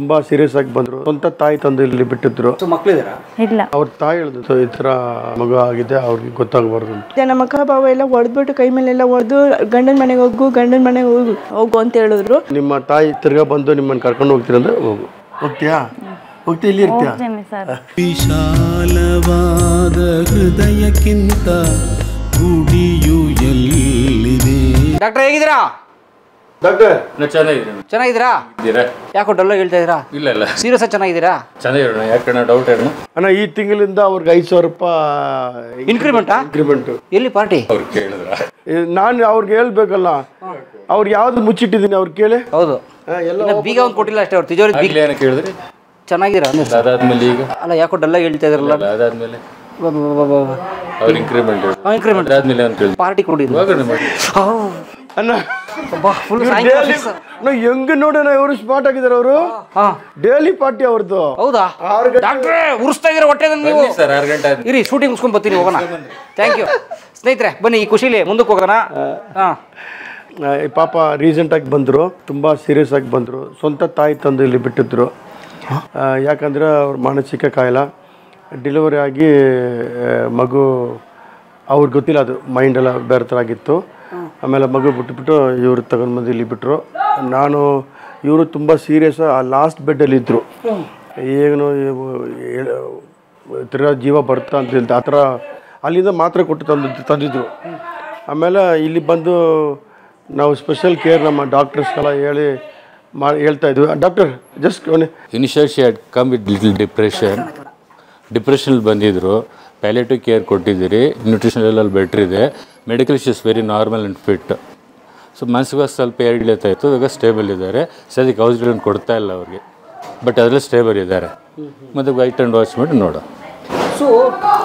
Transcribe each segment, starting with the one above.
ತುಂಬಾ ಸೀರಿಯಸ್ ಆಗಿ ಬಂದ್ರು. ಸ್ವಂತ ತಾಯಿ ತಂದೆ ಇಲ್ಲಿ ಬಿಟ್ಟಿದ್ರು. ಮಕ್ಕಳಿದಾರಾ? ಇಲ್ಲ. ಅವ್ರ ತಾಯಿ ಹೇಳಿದ್ರು ಈ ತರ ಮಗು ಆಗಿದೆ, ಅವ್ರಿಗೆ ಗೊತ್ತಾಗಬಾರ್ದು ಅಂತ. ನಮ್ಮ ಅಕ್ಕ ಬಾವ ಎಲ್ಲ ಹೊಡೆದ್ಬಿಟ್ಟು ಕೈ ಮೇಲೆಲ್ಲ ಹೊಡೆದು ಗಂಡನ ಮನೆಗೆ ಹೋಗು ಅಂತ ಹೇಳಿದ್ರು. ನಿಮ್ಮ ತಾಯಿ ತಿರ್ಗಾ ಬಂದು ನಿಮ್ಮನ್ನು ಕರ್ಕೊಂಡು ಹೋಗ್ತೀರಂದ್ರೆ ಹೋಗ್ತೀಯಾ? ಹೋಗ್ತೀಯ? ಇಲ್ಲಿ ಇರ್ತೀಯಾ? ವಿಶಾಲವಾದ ಹೃದಯಕ್ಕಿಂತ ಗುಡಿಯು ಎಲ್ಲಿದೆ? ಡಾಕ್ಟರ್ ಹೇಗಿದ್ದೀರಾ? ಡಾಕ್ಟರ್ ಚೆನ್ನಾಗಿದ್ದೀರಾ? ಯಾಕೋ ಡಲ್ ಹೇಳ್ತಾ ಇದ್ದೀರಾ? ಇಲ್ಲ ಸೀರಿಯಸ್ ಚೆನ್ನಾಗಿದ್ದೀರಾ? ಚೆನ್ನಾಗಿರೋಣ. ಯಾಕಣ್ಣ ಡೌಟ್ ಏನು ಅಣ್ಣ? ಈ ತಿಂಗಳಿಂದ ಅವ್ರಿಗೆ 5,000 ರೂಪಾಯಿ ಇನ್ಕ್ರಿಮೆಂಟ್. ಎಲ್ಲಿ ಪಾರ್ಟಿ? ಅವ್ರು ಕೇಳಿದ್ರ? ನಾನು ಅವ್ರಿಗೆ ಹೇಳ್ಬೇಕಲ್ಲ, ಅವ್ರಿಗೆ ಯಾವ್ದು ಮುಚ್ಚಿಟ್ಟಿದ್ದೀನಿ ಅವ್ರು ಕೇಳಿ. ಹೌದು, ಎಲ್ಲ ಬೀಗ ಒಂದು ಕೊಟ್ಟಿಲ್ಲ ಅಷ್ಟೇ. ಅವ್ರು ತಿಜೋರಿ ಬೀಗ ಏನು ಕೇಳಿದ್ರಿ? ಚೆನ್ನಾಗಿದ್ದೀರಾ? ಅದಾದ್ಮೇಲೆ ಈಗ ಅಲ್ಲ ಯಾಕೋ ಡಲ್ ಹೇಳ್ತಾ ಇದ್ರಲ್ಲ. ಅದಾದ್ಮೇಲೆ ಅವ್ರ ಇನ್ಕ್ರಿಮೆಂಟ್ ಅದಾದ್ಮೇಲೆ ಅಂತ ಹೇಳಿ ಪಾರ್ಟಿ ಕೊಟ್ಟಿದ್ರು ಅಣ್ಣ. ಹೆಂಗ್ ನೋಡೋಣ, ಇವರು ಸ್ಮಾರ್ಟ್ ಆಗಿದ್ದಾರೆ. ಅವರು ಡೈಲಿ ಪಾರ್ಟಿ ಅವ್ರದ್ದು. ಹೌದಾ ಡಾಕ್ಟ್ರೇ? ಉರಿಸ್ತಾ ಇದ್ದೀರಾ ಹೊಟ್ಟೆ ನೀವು? ಸರ್ 6 ಗಂಟೆ ಇರಿ, ಶೂಟಿಂಗ್ ಮುಗಿಸ್ಕೊಂಡ್ ಬರ್ತೀನಿ, ಹೋಗೋಣ. ಥ್ಯಾಂಕ್ ಯು ಸ್ನೇಹಿತರೆ, ಬನ್ನಿ ಈ ಖುಷಿಲಿ ಮುಂದಕ್ಕೆ ಹೋಗೋಣ. ಪಾಪ ರೀಸೆಂಟಾಗಿ ಬಂದರು, ತುಂಬ ಸೀರಿಯಸ್ ಆಗಿ ಬಂದರು. ಸ್ವಂತ ತಾಯಿ ತಂದೆ ಇಲ್ಲಿ ಬಿಟ್ಟಿದ್ರು. ಯಾಕಂದರೆ ಅವ್ರ ಮಾನಸಿಕ ಕಾಯಿಲೆ. ಡೆಲಿವರಿ ಆಗಿ ಮಗು ಅವ್ರಿಗೆ ಗೊತ್ತಿಲ್ಲ, ಅದು ಮೈಂಡೆಲ್ಲ ಬೇರೆ ಥರ ಆಗಿತ್ತು. ಆಮೇಲೆ ಮಗು ಬಿಟ್ಟುಬಿಟ್ಟು ಇವರು ತಗೊಂಡು ಬಂದು ಇಲ್ಲಿ ಬಿಟ್ಟರು. ಇವರು ತುಂಬ ಸೀರಿಯಸ್ ಲಾಸ್ಟ್ ಬೆಡ್ಡಲ್ಲಿದ್ದರು. ಏನು ತಿರ್ಗಾ ಜೀವ ಬರ್ತಾ ಅಂತ ಆ ಥರ ಅಲ್ಲಿಂದ ಮಾತ್ರೆ ಕೊಟ್ಟು ತಂದಿದ್ರು. ಆಮೇಲೆ ಇಲ್ಲಿ ಬಂದು ನಾವು ಸ್ಪೆಷಲ್ ಕೇರ್ ನಮ್ಮ ಡಾಕ್ಟರ್ಸ್ಗೆಲ್ಲ ಹೇಳ್ತಾ ಇದ್ವಿ. Doctor just initial she had come with little depression ಬಂದಿದ್ರು. ಪ್ಯಾಲೇಟಿವ್ ಕೇರ್ ಕೊಟ್ಟಿದ್ದೀರಿ, ನ್ಯೂಟ್ರಿಷನ್ ಲೆವೆಲ್ ಬೆಟ್ರ್ ಇದೆ, medical she is very normal and fit. So ಮನಸ್ಸಿಗೆ ಸ್ವಲ್ಪ ಏರಿಳಿತಾ ಇತ್ತು, ಇವಾಗ ಸ್ಟೇಬಲ್ ಇದ್ದಾರೆ. ಸದ್ಯಕ್ಕೆ ಔಷಧಿಗಳನ್ನು ಕೊಡ್ತಾ ಇಲ್ಲ ಅವ್ರಿಗೆ, ಬಟ್ ಅದರಲ್ಲಿ ಸ್ಟೇಬಲ್ ಇದ್ದಾರೆ. ಮತ್ತು ವೈಟ್ ಆ್ಯಂಡ್ ವಾಚ್ ಮಾಡಿ ನೋಡೋ. ಸೊ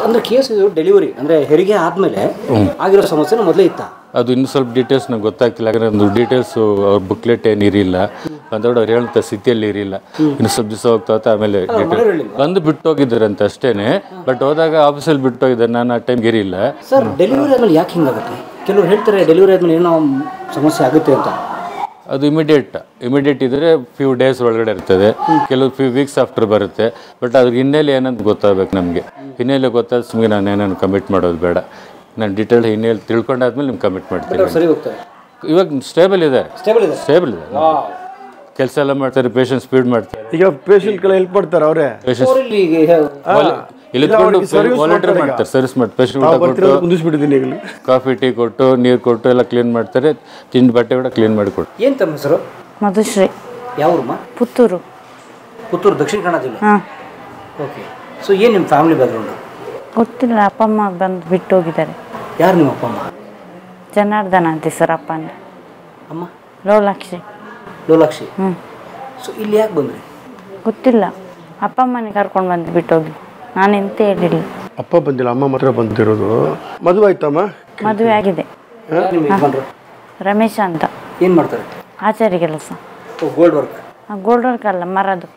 ಅಂದರೆ ಕೇಸ್ ಇದು ಡೆಲಿವರಿ ಅಂದರೆ ಹೆರಿಗೆ ಆದಮೇಲೆ ಆಗಿರೋ ಸಮಸ್ಯೆ ಮೊದಲೇ ಇತ್ತಾ? ಅದು ಇನ್ನೂ ಸ್ವಲ್ಪ ಡೀಟೇಲ್ಸ್ ನಂಗೆ ಗೊತ್ತಾಗ್ತಿಲ್ಲ. ಯಾಕಂದರೆ ಒಂದು ಡೀಟೇಲ್ಸು ಅವ್ರ ಬುಕ್ಲೆಟ್ ಏನು ಇರಿಲ್ಲ, ಬಂದೋಡು ಅವ್ರು ಹೇಳಂಥ ಸ್ಥಿತಿಯಲ್ಲಿ ಇರಿಲ್ಲ. ಇನ್ನು ಸ್ವಲ್ಪ ದಿವಸ ಹೋಗ್ತಾ ಆಮೇಲೆ ಬಂದು ಬಿಟ್ಟೋಗಿದ್ದಾರೆ ಅಂತ ಅಷ್ಟೇ. ಬಟ್ ಹೋದಾಗ ಆಫೀಸಲ್ಲಿ ಬಿಟ್ಟೋಗಿದ್ದಾರೆ, ನಾನು ಆ ಟೈಮ್ಗೆ ಇರಿಲ್ಲ. ಸರ್ ಡೆಲಿವರಿ ಆದಮೇಲೆ ಯಾಕೆ ಹಿಂಗಾಗುತ್ತೆ? ಕೆಲವರು ಹೇಳ್ತಾರೆ ಡೆಲಿವರಿ ಆದಮೇಲೆ ಏನೋ ಸಮಸ್ಯೆ ಆಗುತ್ತೆ ಅಂತ. ಅದು ಇಮಿಡಿಯೇಟ್ ಇದ್ದರೆ ಫ್ಯೂ ಡೇಸ್ ಒಳಗಡೆ ಇರ್ತದೆ, ಕೆಲವು ಫ್ಯೂ ವೀಕ್ಸ್ ಆಫ್ಟರ್ ಬರುತ್ತೆ. ಬಟ್ ಅದ್ರಿಗೆ ಹಿನ್ನೆಲೆ ಏನಂತ ಗೊತ್ತಾಗಬೇಕು ನಮಗೆ. ಹಿನ್ನೆಲೆ ಗೊತ್ತಾದ ಸುಮ್ಮನೆ ನಾನು ಏನಾನು ಕಮಿಟ್ ಮಾಡೋದು ಬೇಡ. ನಾನು ಡೀಟೇಲ್ ಹಿನ್ನೆಲೆ ತಿಳ್ಕೊಂಡಾದ್ಮೇಲೆ ನಿಮ್ಗೆ ಕಮಿಟ್ ಮಾಡ್ತೀನಿ. ಇವಾಗ ಸ್ಟೇಬಲ್ ಇದೆ. ಕೆಲಸ ಎಲ್ಲ ಮಾಡ್ತಾರೆ, ಪೇಷಂಟ್ ಸ್ಪೀಡ್ ಮಾಡ್ತಾರೆ. ಈಗ ಪೇಷಂಟ್ಗಳು ಹೆಲ್ಪ್ ಮಾಡ್ತಾರೆ ಅವರೇ. ವಾಲಂಟಿಯರ್ ಮಾಡ್ತಾರೆ, ಸರ್ವಿಸ್ ಮಾಡಿ ಪೇಷಂಟ್ ಕಾಫಿ ಟೀ ಕೊಟ್ಟು ನೀರು ಕೊಟ್ಟು ಎಲ್ಲ ಕ್ಲೀನ್ ಮಾಡ್ತಾರೆ. ತಿಂಡಿ ಬಟ್ಟೆ ಕೂಡ ಕ್ಲೀನ್ ಮಾಡಿ ಕೊಟ್ಟು. ಏನು ತಮ್ಮ ಹೆಸರು? ಮಧುಶ್ರೀ. ಯಾವೂರಮ್ಮ? ಪುತ್ತೂರು ದಕ್ಷಿಣ ಕನ್ನಡ ಜಿಲ್ಲೆ. ಓಕೆ. ಸೊ ಏನು ನಿಮ್ಮ ಫ್ಯಾಮಿಲಿ ಬ್ಯಾಕ್ಗ್ರೌಂಡು? ಗೊತ್ತಿಲ್ಲ, ಅಪ್ಪ ಅಮ್ಮ ಬಂದು ಬಿಟ್ಟು ಹೋಗಿದ್ದಾರೆ. ಯಾರು ನಿಮ್ಮ ಅಪ್ಪ ಅಮ್ಮ? ಜನಾರ್ದನ ಅಂತ ಸರ್ ಅಪ್ಪನ. ಅಮ್ಮ? ಲೋಲಾಕ್ಷಿ. ಸೊ ಇಲ್ಲಿ ಯಾಕೆ ಬಂದ್ರಿ? ಗೊತ್ತಿಲ್ಲ, ಅಪ್ಪ ಅಮ್ಮನೇ ಕರ್ಕೊಂಡು ಬಂದು ಬಿಟ್ಟೋಗಿ, ನಾನೆಂತ ಹೇಳಿಲ್ಲ. ಅಪ್ಪ ಬಂದಿಲ್ಲ, ಅಮ್ಮ ಮಾತ್ರ ಬಂದಿರೋದು. ಮದುವೆ ಆಯ್ತಮ್ಮ? ಮದುವೆ ಆಗಿದೆ. ರಮೇಶ ಅಂತ. ಏನು ಮಾಡ್ತಾರೆ? ಆಚಾರಿ ಕೆಲಸ. Gold work? ಗೋಲ್ಡ್ ವರ್ಕ್ ಅಲ್ಲ, ಮರದು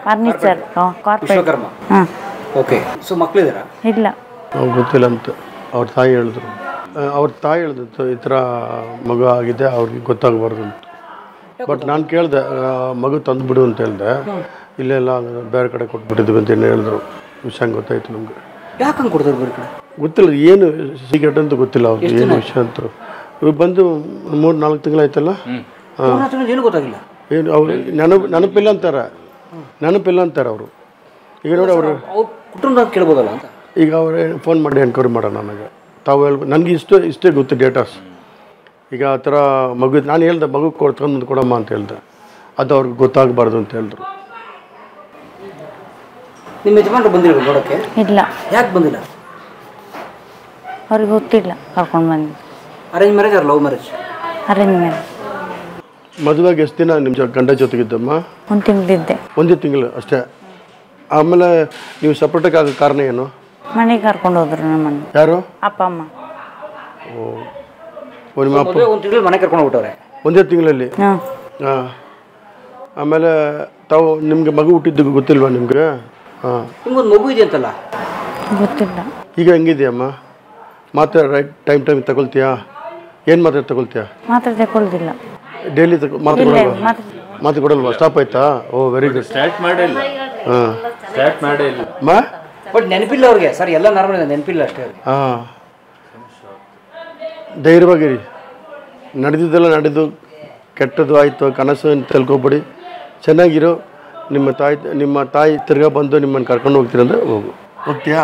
ಫರ್ನಿಚರ್ ಕಾರ್ಪೊರೇಟ್. ಹಾಂ. ಓಕೆ. ಸೊ ಮಕ್ಕಳಿದ್ದೀರಾ? ಇಲ್ಲ. ಗೊತ್ತಿಲ್ಲ ಅಂತ ಅವ್ರ ತಾಯಿ ಹೇಳಿದ್ರು. ಈ ಥರ ಮಗು ಆಗಿದೆ, ಅವ್ರಿಗೆ ಗೊತ್ತಾಗಬಾರ್ದು ಅಂತ. ಬಟ್ ನಾನು ಕೇಳಿದೆ, ಮಗು ತಂದುಬಿಡು ಅಂತ ಹೇಳಿದೆ. ಇಲ್ಲೆಲ್ಲ ಬೇರೆ ಕಡೆ ಕೊಟ್ಬಿಟ್ಟಿದ್ವಿ ಅಂತ ಏನು ಹೇಳಿದ್ರು. ವಿಷಯ ಗೊತ್ತಾಯ್ತು ನಮಗೆ. ಯಾಕಂಗೆ ಕೊಡ್ತಾರೆ ಬೇರೆ ಕಡೆ? ಗೊತ್ತಿಲ್ಲ, ಏನು ಸೀಕ್ರೆಟ್ ಅಂತ ಗೊತ್ತಿಲ್ಲ ಅವ್ರಿಗೆ, ಏನು ವಿಷಯ ಅಂತ. ಇವಾಗ ಬಂದು 3-4 ತಿಂಗಳಾಯ್ತಲ್ಲ. ಏನು ಗೊತ್ತಾಗಿಲ್ಲ. ಏನು ಅವ್ರು ನೆನಪಿಲ್ಲ ಅಂತಾರೆ ಅವರು. ಈಗ ನೋಡಿ ಅವರು ಕುಟುಂಬ ಕೇಳ್ಬೋದಲ್ಲ ಅಂತ. ಈಗ ಅವರೇ ಫೋನ್ ಮಾಡಿ ಎನ್ಕ್ವೈರಿ ಮಾಡೋಣ. ನನಗೆ ತಾವು ಹೇಳ್ಬೋದು, ನನಗೆ ಇಷ್ಟೇ ಗೊತ್ತು ಡೇಟಾಸ್. ಈಗ ಆ ಥರ ಮಗು ನಾನು ಹೇಳ್ದೆ, ಮಗು ತಗೊಂಡು ಕೊಡಮ್ಮ ಅಂತ ಹೇಳ್ದೆ. ಅದು ಅವ್ರಿಗೆ ಗೊತ್ತಾಗಬಾರ್ದು ಅಂತ ಹೇಳಿದ್ರು. ನಿಮ್ಮ ಯಜಮಾನ್ರು ಬಂದಿಲ್ಲ ನೋಡೋಕ್ಕೆ? ಇಲ್ಲ. ಯಾಕೆ ಬಂದಿಲ್ಲ? ಅವ್ರಿಗೆ ಗೊತ್ತಿಲ್ಲ, ಕರ್ಕೊಂಡು ಬಂದು. Arrange marriage R love marriage? Arrange marriage. ಮದುವೆಗೆ ಎಷ್ಟು ದಿನ ನಿಮ್ಮ ಗಂಡ ಜೊತೆಗಿದ್ದಮ್ಮ? 1 ತಿಂಗಳಿದ್ದೆ. 1 ತಿಂಗಳು ಅಷ್ಟೇ. ಆಮೇಲೆ ನೀವು ಸಪ್ರೇಟಾಗಿ ಆಗೋ ಕಾರಣ ಏನು? ಮನೆಗೆ ಕರ್ಕೊಂಡು ಹೋದ್ರು ನಮ್ಮನ್ನು. ಯಾರು? ಅಪ್ಪ ಅಮ್ಮ. ನಿಮ್ಮ ಅಪ್ಪ 1 ತಿಂಗಳು ಮನೆ ಕರ್ಕೊಂಡು ಹೋಗ್ಬಿಟ್ಟವ್ರೆ. 1 ತಿಂಗಳಲ್ಲಿ? ಹಾಂ. ಆಮೇಲೆ ತಾವು ನಿಮಗೆ ಮಗು ಹುಟ್ಟಿದ್ದು ಗೊತ್ತಿಲ್ವಾ ನಿಮಗೆ? ಹಾಂ. ನಿಮ್ಗೊಂದು ಮಗು ಇದೆ ಅಂತಲ್ಲ? ಗೊತ್ತಿಲ್ಲ. ಈಗ ಹೆಂಗಿದೆಯಮ್ಮ? ಮಾತ್ರೆ ರೈಟ್ ಟೈಮ್ ತಗೊಳ್ತೀಯಾ? ಏನು ಮಾತ್ರೆ ತಗೊಳ್ತೀಯಾ? ಮಾತ್ರೆ ತಗೊಳ್ದಿಲ್ಲ. ಡೈಲಿ ಮಾತ್ರೆ ಮಾತು ಕೊಡಲ್ವಾ? ಸ್ಟಾಪ್ ಆಯ್ತಾ? ಓ ವೆರಿ ಗುಡ್. ಸ್ಟಾರ್ಟ್ ಮಾಡಿಲ್ಲ. ಹಾಂ ಸ್ಟಾರ್ಟ್ ಮಾಡಿಲ್ಲ. ಮಾ ಬಟ್ ನೆನಪಿಲ್ಲ ಅವ್ರಿಗೆ ಸರ್, ಎಲ್ಲ ನಾರ್ಮಲ್ ಇದೆ, ನೆನಪಿಲ್ಲ ಅಷ್ಟೇ ಅವ್ರಿಗೆ. ಹಾಂ ಧೈರ್ಯವಾಗಿರಿ. ನಡೆದಿದ್ದೆಲ್ಲ ನಡೆದು ಕೆಟ್ಟದ್ದು ಆಯಿತು, ಕನಸು ಅಂತ ತಿಳ್ಕೊಬೇಡಿ. ಚೆನ್ನಾಗಿರೋ. ನಿಮ್ಮ ತಾಯಿ ತಿರ್ಗಾ ಬಂದು ನಿಮ್ಮನ್ನು ಕರ್ಕೊಂಡು ಹೋಗ್ತೀರ ಅಂದರೆ ಹೋಗ್ತೀಯಾ?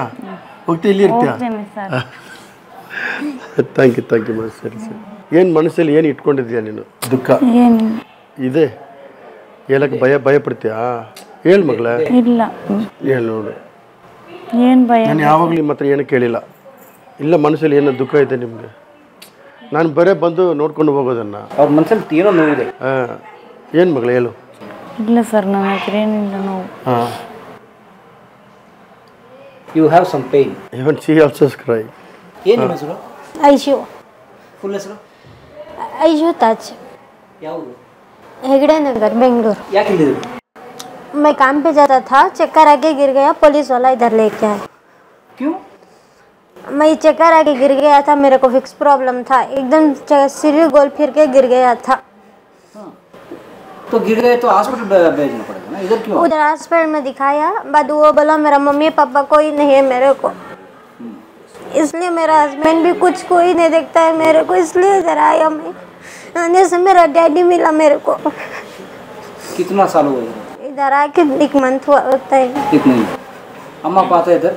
ಇಲ್ಲಿ ಇರ್ತೀಯಾ? ಥ್ಯಾಂಕ್ ಯು ಮಾ. ಸರಿ. ಏನು ಮನಸ್ಸಲ್ಲಿ ಏನು ಇಟ್ಕೊಂಡಿದ್ಯಾ ನೀನು? ದುಃಖ ಇದೆ ಹೇಳಕ್ಕೆ ಭಯ ಪಡ್ತೀಯಾ? ಹೇಳು ಮಗಳೇ. ಇಲ್ಲ. ಹೇಳು ನೋಡು. ಏನು ಭಯ? ನಾನು ಯಾವಾಗಲೂ ನಿಮ್ಮ ಹತ್ರ ಏನು ಕೇಳಿಲ್ಲ. ಇಲ್ಲ ಮನಸ್ಸಲ್ಲಿ ಏನೋ ದುಃಖ ಇದೆ ನಿಮಗೆ. ನಾನು ಬರೇ ಬಂದು ನೋಡ್ಕೊಂಡು ಹೋಗೋದನ್ನು. ಅವ್ರ ಮನಸ್ಸಲ್ಲಿ ಏನೋ ನೋವಿದೆ. ಹಾಂ ಏನು ಮಗಳು ಹೇಳು. ಇಲ್ಲ ಸರ್, ನನ್ನ ಹತ್ರ ಏನಿಲ್ಲ ನೋವು. ಹಾಂ you have some pain. Even she also cry. ಏನು ನಿಮ್ಮ ಹೆಸರು? ಐಶು. ಫುಲ್ ಹೆಸರು? ಐಶು ताज. ಯಾವುದು? हेगड़े नगर बेंगलुरु. ಯಾಕೆ ಇಲ್ಲಿದ್ರು? मैं काम पे जाता था, चक्कर आके गिर गया, पुलिस वाला इधर लेके आया. क्यों? मैं चक्कर आके गिर गया था, मेरे को फिक्स प्रॉब्लम था, एकदम सिर गोल फिर के गिर गया था. तो गिर गए तो हॉस्पिटल भेजना पड़ेगा ना, इधर क्यों? उधर हॉस्पिटल में दिखाया, बाद वो बोला मेरा मम्मी पापा कोई नहीं है मेरे को, इसलिए मेरा हस्बैंड भी कुछ कोई नहीं देखता है मेरे को, इसलिए इधर आया मैं. आने से मेरा डैडी मिला मेरे को. कितना साल हुआ इधर आके 1 मंथ होता है. कितने? अम्मा पापा इधर?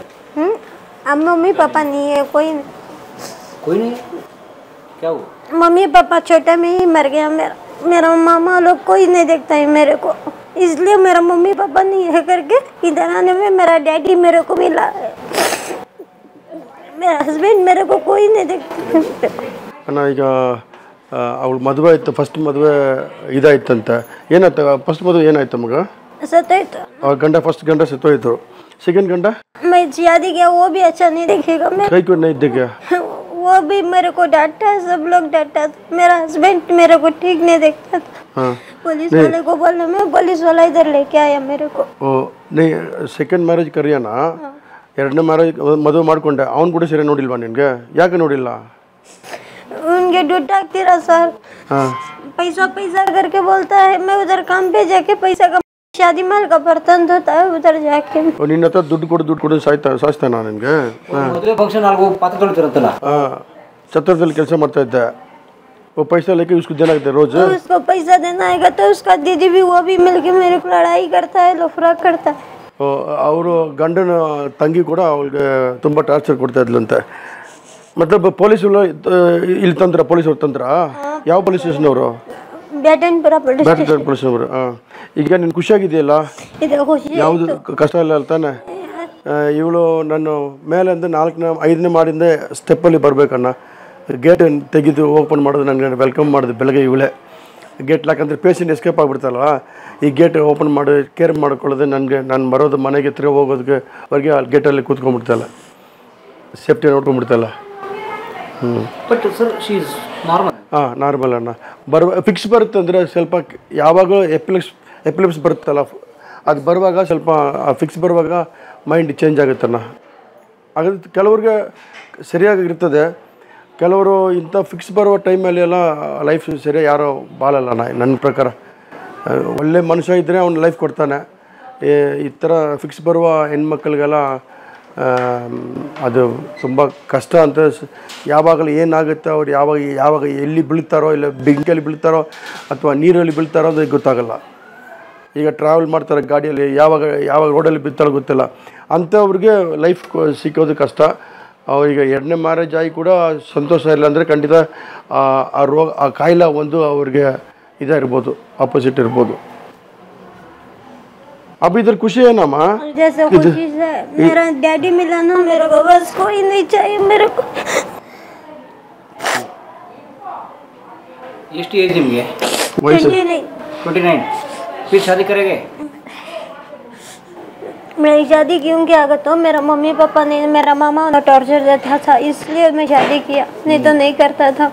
अब मम्मी पापा नहीं है, कोई नहीं. कोई नहीं? क्या हुआ? मम्मी पापा छोटे में ही मर गया. मेरा मामा लोग कोई नहीं देखता है मेरे को, इसलिए मेरा मम्मी पापा नहीं है करके इधर आने में मेरा डैडी मेरे को मिला है. मेरा हस्बैंड मेरे को कोई नहीं देखता. ಅಣ್ಣ ಈಗ ಅವಳು ಮದುವೆ ಆಯ್ತು, ಫಸ್ಟ್ ಮದುವೆ ಇದಾಯ್ತಂತೆ. ಏನಾಯ್ತು ಫಸ್ಟ್ ಮದುವೆ? ಏನಾಯ್ತು ಮಗ? सताइता फर्स्ट गंडा सतोइतो. सेकंड गंडा मैं शादी किया, वो भी अच्छा नहीं देखेगा. मैं कहीं को नहीं देखेगा. वो भी मेरे को डांटा, सब लोग डांटा. मेरा हस्बैंड मेरे को ठीक नहीं देखता था. हाँ. पुलिस वाले को बोलने में पुलिस वाला इधर लेके आया मेरे को. ओ नहीं, सेकंड मैरिज करियाना, ಎರಡನೇ ಮ್ಯಾರೇಜ್ ಮದುವೆ ಮಾಡ್ಕೊಂಡೆ. ಅವ್ನು ಕೂಡ ಸರಿ ನೋಡಿಲ್ವಾ ನಿನಗೆ? ಯಾಕೆ ನೋಡಿಲ್ಲ? उनके ದುಡ್ಡು ಹಾಕ್ತೀರಾ ಸರ್? पैसा पैसा करके बोलता है. मैं उधर काम पे जाके पैसा का शादी माल का बर्तन धोता है उधर जाके. ನಿನ್ನ ಹತ್ರ ದುಡ್ಡು ಕೊಡು ಸಾಯ್ತಾನ ನಿನಗೆ? ಮದುವೆ ಫಂಕ್ಷನ್ ಆಲ್ಗೋ ಪಾತ್ರ ತೊಳಿತಿರುತ್ತಲ್ಲ, ಛತ್ರದಲ್ಲಿ ಕೆಲಸ ಮಾಡ್ತಾ ಇದ್ದೆ. वो पैसा लेके उसको देना है रोज. उसको पैसा देना आएगा तो उसका दीदी भी वो भी मिलके मेरे को लड़ाई करता है, लफड़ा करता है. ಅವರು ಗಂಡನ ತಂಗಿ ಕೂಡ ಅವಳಿಗೆ ತುಂಬ ಟಾರ್ಚರ್ ಕೊಡ್ತಾ ಇದ್ಲಂತೆ. ಮತ್ತೊಬ್ಬ ಪೊಲೀಸರು ಇಲ್ಲಿ ತಂದ್ರ, ಪೊಲೀಸರು ತಂದ್ರ? ಯಾವ ಪೊಲೀಸ್ ಸ್ಟೇಷನ್ ಅವರು? ಬ್ಯಾಟನ್ಪುರ ಪೊಲೀಸ್ ಅವರು. ಈಗ ನೀನು ಖುಷಿಯಾಗಿದೆಯಲ್ಲ? ಯಾವುದು ಕಷ್ಟ ಇಲ್ಲ ತಾನೆ? ಇವಳು ನನ್ನ ಮೇಲಿಂದ 4ನೇ ಮಾಡಿಂದ ಸ್ಟೆಪ್ಪಲ್ಲಿ ಬರಬೇಕಣ್ಣ. ಗೇಟ್ ತೆಗೆದು ಓಪನ್ ಮಾಡೋದು ನನಗೆ ವೆಲ್ಕಮ್ ಮಾಡೋದು ಬೆಳಗ್ಗೆ ಇವಳೇ. ಗೇಟ್ ಯಾಕಂದರೆ ಪೇಷಂಟ್ ಎಸ್ಕೇಪ್ ಆಗಿಬಿಡ್ತಲ್ವ, ಈ ಗೇಟ್ ಓಪನ್ ಮಾಡಿ ಕೇರ್ ಮಾಡ್ಕೊಳ್ಳೋದು ನನಗೆ. ನಾನು ಬರೋದು ಮನೆಗೆ ತಿರುಗಿ ಹೋಗೋದಕ್ಕೆ ಹೊರಗೆ ಅಲ್ಲಿ ಗೇಟಲ್ಲಿ ಕೂತ್ಕೊಂಡ್ಬಿಡ್ತಲ್ಲ, ಸೇಫ್ಟಿ ನೋಡ್ಕೊಂಡ್ಬಿಡ್ತಲ್ಲ. But sir she is normal. ಹಾಂ ನಾರ್ಮಲ್ ಅಣ್ಣ. ಫಿಕ್ಸ್ ಬರುತ್ತೆ ಅಂದರೆ ಸ್ವಲ್ಪ ಯಾವಾಗಲೂ ಎಪಿಲಿಪ್ಸ್ ಬರುತ್ತಲ್ಲ, ಅದು ಬರುವಾಗ ಸ್ವಲ್ಪ ಫಿಕ್ಸ್ ಬರುವಾಗ ಮೈಂಡ್ ಚೇಂಜ್ ಆಗುತ್ತಣ್ಣ. ಹಾಗಾದ್ರೆ ಕೆಲವ್ರಿಗೆ ಸರಿಯಾಗಿರ್ತದೆ, ಕೆಲವರು ಇಂಥ ಫಿಕ್ಸ್ ಬರುವ ಟೈಮಲ್ಲಿ ಎಲ್ಲ ಲೈಫ್ ಸರಿಯಾಗಿ ಯಾರೋ ಬಾಳಲ್ಲ. ನನ್ನ ಪ್ರಕಾರ ಒಳ್ಳೆ ಮನುಷ್ಯ ಇದ್ದರೆ ಅವ್ನು ಲೈಫ್ ಕೊಡ್ತಾನೆ. ಈ ಥರ ಫಿಕ್ಸ್ ಬರುವ ಹೆಣ್ಮಕ್ಳಿಗೆಲ್ಲ ಅದು ತುಂಬ ಕಷ್ಟ ಅಂತ. ಯಾವಾಗಲೂ ಏನಾಗುತ್ತೆ, ಅವ್ರು ಯಾವಾಗ ಎಲ್ಲಿ ಬೀಳ್ತಾರೋ, ಇಲ್ಲ ಬೆಂಕಿಯಲ್ಲಿ ಬೀಳ್ತಾರೋ ಅಥವಾ ನೀರಲ್ಲಿ ಬೀಳ್ತಾರೋ ಅದು ಗೊತ್ತಾಗಲ್ಲ. ಈಗ ಟ್ರಾವೆಲ್ ಮಾಡ್ತಾರೆ ಗಾಡಿಯಲ್ಲಿ, ಯಾವಾಗ ರೋಡಲ್ಲಿ ಬೀಳ್ತಾರೋ ಗೊತ್ತಿಲ್ಲ. ಅಂಥವ್ರಿಗೆ ಲೈಫ್ ಸಿಕ್ಕೋದು ಕಷ್ಟ. ಅವರಿಗೆ 2ನೇ ಮ್ಯಾರೇಜ್ ಆಗಿ ಕೂಡ ಸಂತೋಷ ಇಲ್ಲ ಅಂದರೆ ಖಂಡಿತ ಆ ರೋಗ, ಆ ಕಾಯಿಲೆ ಒಂದು ಅವ್ರಿಗೆ ಇದಿರ್ಬೋದು, ಆಪೋಸಿಟ್ ಇರ್ಬೋದು. अब इधर खुशी है ना माँ? जैसे खुशी से मेरा डैडी मिला ना, मेरे को बस कोई नहीं चाहिए मेरे को. ಎಷ್ಟು ಏಜ್ ನಿಮಗೆ? 29. फिर शादी करेंगे? मेरी शादी क्यों किया तो मेरा मम्मी पापा ने, मेरा मामा उन्हें टॉर्चर देता था, इसलिए मैं शादी किया, नहीं तो नहीं करता था.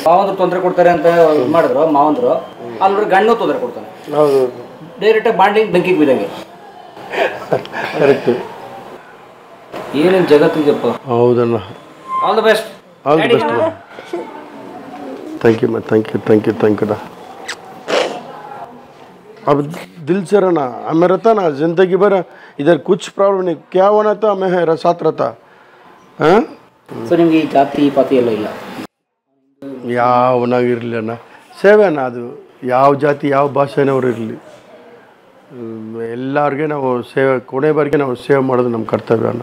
ಮಾವಂದ್ರು ತೊಂದರೆ ಕೊಡ್ತಾರೆ ಅಂತ ಮಾಡಿದ್ರು ಮಾವಂದ್ರು, ಅಲ್ಲಿ ಗಂಡು ತೊಂದರೆ ಕೊಡ್ತಾನೆ. ಹೌದು, ಡೈರೆಕ್ಟಾಗಿ ಬಾಂಡಿಂಗ್ ಬೆಂಕಿಗೆ ಬಿದ್ದಂಗೆ. ಕರೆಕ್ಟ್. ಏನೇನು ಜಗತ್ತಿದೆಯಪ್ಪ. ಹೌದಣ್ಣ. All the best. All the best. Thank you ಮಾ, ಥ್ಯಾಂಕ್ ಯು. अब दिल से रहना, हमें रहता ना जिंदगी भर इधर कुछ प्रॉब्लम नहीं, क्या होना था हमें साथ रहता। हाँ ಸೊ ನಿಮಗೆ ಈ ಜಾತಿ ಪಾತಿ ಎಲ್ಲ ಇಲ್ಲ? ಯಾವನಾಗಿರಲಿ ಅಣ್ಣ, ಸೇವೆ ಅಣ್ಣ. ಅದು ಯಾವ ಜಾತಿ ಯಾವ ಭಾಷೆನವರು ಇರಲಿ, ಎಲ್ಲರಿಗೆ ನಾವು ಸೇವೆ, ಕೊನೆವರೆಗೆ ನಾವು ಸೇವೆ ಮಾಡೋದು ನಮ್ಮ ಕರ್ತವ್ಯ ಅಣ್ಣ.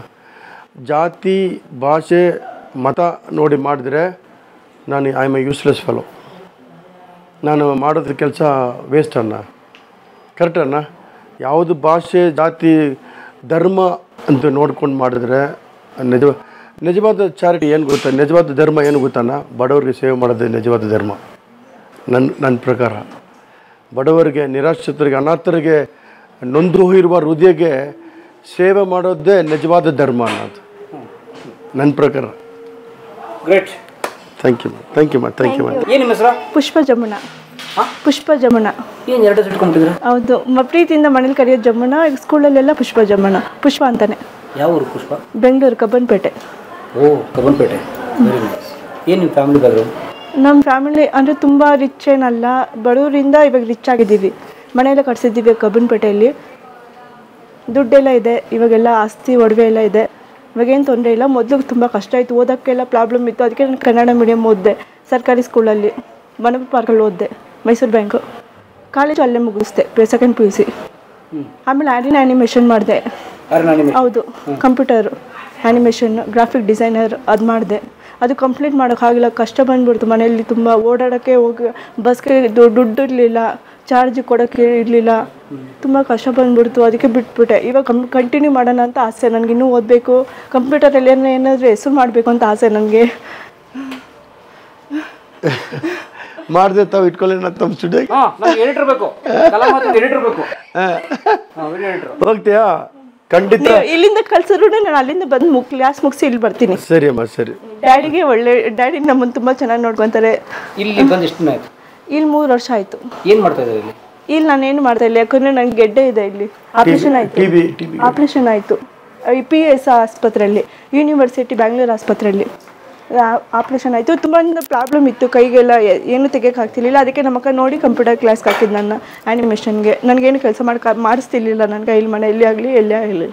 ಜಾತಿ ಭಾಷೆ ಮತ ನೋಡಿ ಮಾಡಿದ್ರೆ ನಾನು I am A useless fellow. ನಾನು ಮಾಡೋದ್ರ ಕೆಲಸ ವೇಸ್ಟ್ ಅಣ್ಣ. ಕರೆಕ್ಟ್ ಅಣ್ಣ. ಯಾವುದು ಭಾಷೆ ಜಾತಿ ಧರ್ಮ ಅಂತ ನೋಡ್ಕೊಂಡು ಮಾಡಿದ್ರೆ ನಿಜವಾದ ಚಾರಿಟಿ ಏನು ಗೊತ್ತಾ, ನಿಜವಾದ ಧರ್ಮ ಏನು ಗೊತ್ತಣ್ಣ? ಬಡವರಿಗೆ ಸೇವೆ ಮಾಡೋದೇ ನಿಜವಾದ ಧರ್ಮ ನನ್ನ ಪ್ರಕಾರ. ಬಡವರಿಗೆ, ನಿರಾಶ್ರಿತರಿಗೆ, ಅನಾಥರಿಗೆ, ನೊಂದು ಇರುವ ಹೃದಯಗೆ ಸೇವೆ ಮಾಡೋದೇ ನಿಜವಾದ ಧರ್ಮ ಅನ್ನೋದು ನನ್ನ ಪ್ರಕಾರ. Great. Thank you thank you ಏನು ನಿಮ್ಮ ಹೆಸರು? ಪುಷ್ಪ ಜಮುನಾ. ಪುಷ್ಪ ಜಮುನಾ. ಏನು ಎರಡು ಇಟ್ಕೊಂಡ್ಬಿಟ್ಟಿದ್ರ? ಹೌದು, ಪ್ರೀತಿಯಿಂದ ಮನೇಲಿ ಕರೆಯೋದು ಜಮುನಾ, ಈಗ ಸ್ಕೂಲಲ್ಲೆಲ್ಲ ಪುಷ್ಪ ಜಮುನಾ, ಪುಷ್ಪ ಅಂತಾನೆ. ಯಾವ ಊರು ಪುಷ್ಪ? ಬೆಂಗಳೂರು ಕಬ್ಬನ್ಪೇಟೆ. ಓ, ಕಬ್ಬನ್ಪೇಟೆ. Very nice. ಏನು ನಿಮ್ಮ ಫ್ಯಾಮಿಲಿ ಬ್ಯಾಕ್ಗ್ರೌಂಡ್? ನಮ್ಮ ಫ್ಯಾಮಿಲಿ ಅಂದರೆ ತುಂಬ ರಿಚ್ ಏನಲ್ಲ, ಬಡವರಿಂದ ಇವಾಗ ರಿಚ್ ಆಗಿದ್ದೀವಿ. ಮನೆಯೆಲ್ಲ ಕಟ್ಸಿದ್ದೀವಿ ಕಬ್ಬನ್ಪೇಟೆಯಲ್ಲಿ, ದುಡ್ಡೆಲ್ಲ ಇದೆ, ಇವಾಗೆಲ್ಲ ಆಸ್ತಿ ಒಡವೆ ಎಲ್ಲ ಇದೆ, ಇವಾಗೇನು ತೊಂದರೆ ಇಲ್ಲ. ಮೊದಲು ತುಂಬ ಕಷ್ಟ ಇತ್ತು, ಓದೋಕ್ಕೆಲ್ಲ ಪ್ರಾಬ್ಲಮ್ ಇತ್ತು. ಅದಕ್ಕೆ ನಾನು ಕನ್ನಡ ಮೀಡಿಯಮ್ ಓದಿದೆ, ಸರ್ಕಾರಿ ಸ್ಕೂಲಲ್ಲಿ ಮನೋಬ್ ಪಾರ್ಕಲ್ಲಿ ಓದಿದೆ, ಮೈಸೂರು ಬ್ಯಾಂಕು. ಕಾಲೇಜು ಅಲ್ಲೇ ಮುಗಿಸ್ದೆ, ಸೆಕೆಂಡ್ PUC. ಆಮೇಲೆ ಆ್ಯನಿಮೇಷನ್ ಮಾಡಿದೆ. ಹೌದು, ಕಂಪ್ಯೂಟರು ಆ್ಯನಿಮೇಷನ್, ಗ್ರಾಫಿಕ್ ಡಿಸೈನರ್ ಅದು ಮಾಡಿದೆ. ಅದು ಕಂಪ್ಲೀಟ್ ಮಾಡೋಕ್ಕಾಗಿಲ್ಲ, ಕಷ್ಟ ಬಂದುಬಿಡ್ತು. ಮನೆಯಲ್ಲಿ ತುಂಬ ಓಡಾಡೋಕ್ಕೆ ಹೋಗಿ ಬಸ್ಗೆ ದುಡ್ಡು ಇರಲಿಲ್ಲ, ಚಾರ್ಜ್ ಕೊಡೋಕ್ಕೆ ಇರಲಿಲ್ಲ, ತುಂಬ ಕಷ್ಟ ಬಂದುಬಿಡ್ತು. ಅದಕ್ಕೆ ಬಿಟ್ಬಿಟ್ಟೆ. ಇವಾಗ ಕಂಟಿನ್ಯೂ ಮಾಡೋಣ ಅಂತ ಆಸೆ ನನಗೆ, ಇನ್ನೂ ಓದಬೇಕು, ಕಂಪ್ಯೂಟರಲ್ಲಿ ಏನಾದರೂ ಹೆಸರು ಮಾಡಬೇಕು ಅಂತ ಆಸೆ ನನಗೆ. ಮಾಡಿದೆ ತಾವು ಇಟ್ಕೊಳ್ಳೋಣ ತಮ್ಮ ಸ್ಟುಡಿಯೋಗೆ. ಹೋಗ್ತೀಯಾ? ಖಂಡಿತ. ಇಲ್ಲಿಂದ ಕಳ್ಸಿದ್ರು ನಾನು ಅಲ್ಲಿಂದ ಬಂದು ಕ್ಲಾಸ್ ಮುಗಿಸಿ ಇಲ್ಲಿ ಬರ್ತೀನಿ. ಸರಿ ಅಮ್ಮ, ಸರಿ. ಡ್ಯಾಡಿಗೆ ಒಳ್ಳೆ, ಡ್ಯಾಡಿ ನಮ್ಮನ್ನು ತುಂಬ ಚೆನ್ನಾಗಿ ನೋಡ್ಕೊತಾರೆ. ಇಲ್ಲಿ ಬಂದು ಎಷ್ಟು ದಿನ ಆಯ್ತು? ಇಲ್ಲಿ 3 ವರ್ಷ ಆಯಿತು. ಏನು ಮಾಡ್ತಾ ಇದ್ದಾರೆ ಇಲ್ಲಿ? ಇಲ್ಲಿ ನಾನೇನು ಮಾಡ್ತಾ ಇಲ್ಲ, ಯಾಕಂದರೆ ನನಗೆ ಗೆಡ್ಡೆ ಇದೆ. ಇಲ್ಲಿ ಆಪ್ರೇಷನ್ ಆಯಿತು PS ಆಸ್ಪತ್ರೆಯಲ್ಲಿ, ಯೂನಿವರ್ಸಿಟಿ ಬ್ಯಾಂಗ್ಳೂರ್ ಆಸ್ಪತ್ರೆಯಲ್ಲಿ ಆಪ್ರೇಷನ್ ಆಯಿತು. ತುಂಬ ಪ್ರಾಬ್ಲಮ್ ಇತ್ತು, ಕೈಗೆಲ್ಲ ಏನೂ ತೆಗಿಯೋಕ್ಕಾಗ್ತಿರ್ಲಿಲ್ಲ. ಅದಕ್ಕೆ ನಮ್ಮ ಅಕ್ಕ ನೋಡಿ ಕಂಪ್ಯೂಟರ್ ಕ್ಲಾಸ್ಗೆ ಹಾಕಿದ್ದು ನನ್ನ ಆ್ಯನಿಮೇಷನ್ಗೆ. ನನಗೇನು ಕೆಲಸ ಮಾಡಿಸ್ತಿರ್ಲಿಲ್ಲ ನನ್ನ ಕೈಲಿ, ಮನೆಯಲ್ಲಿ ಆಗಲಿ ಎಲ್ಲೇ ಆಗಲಿ.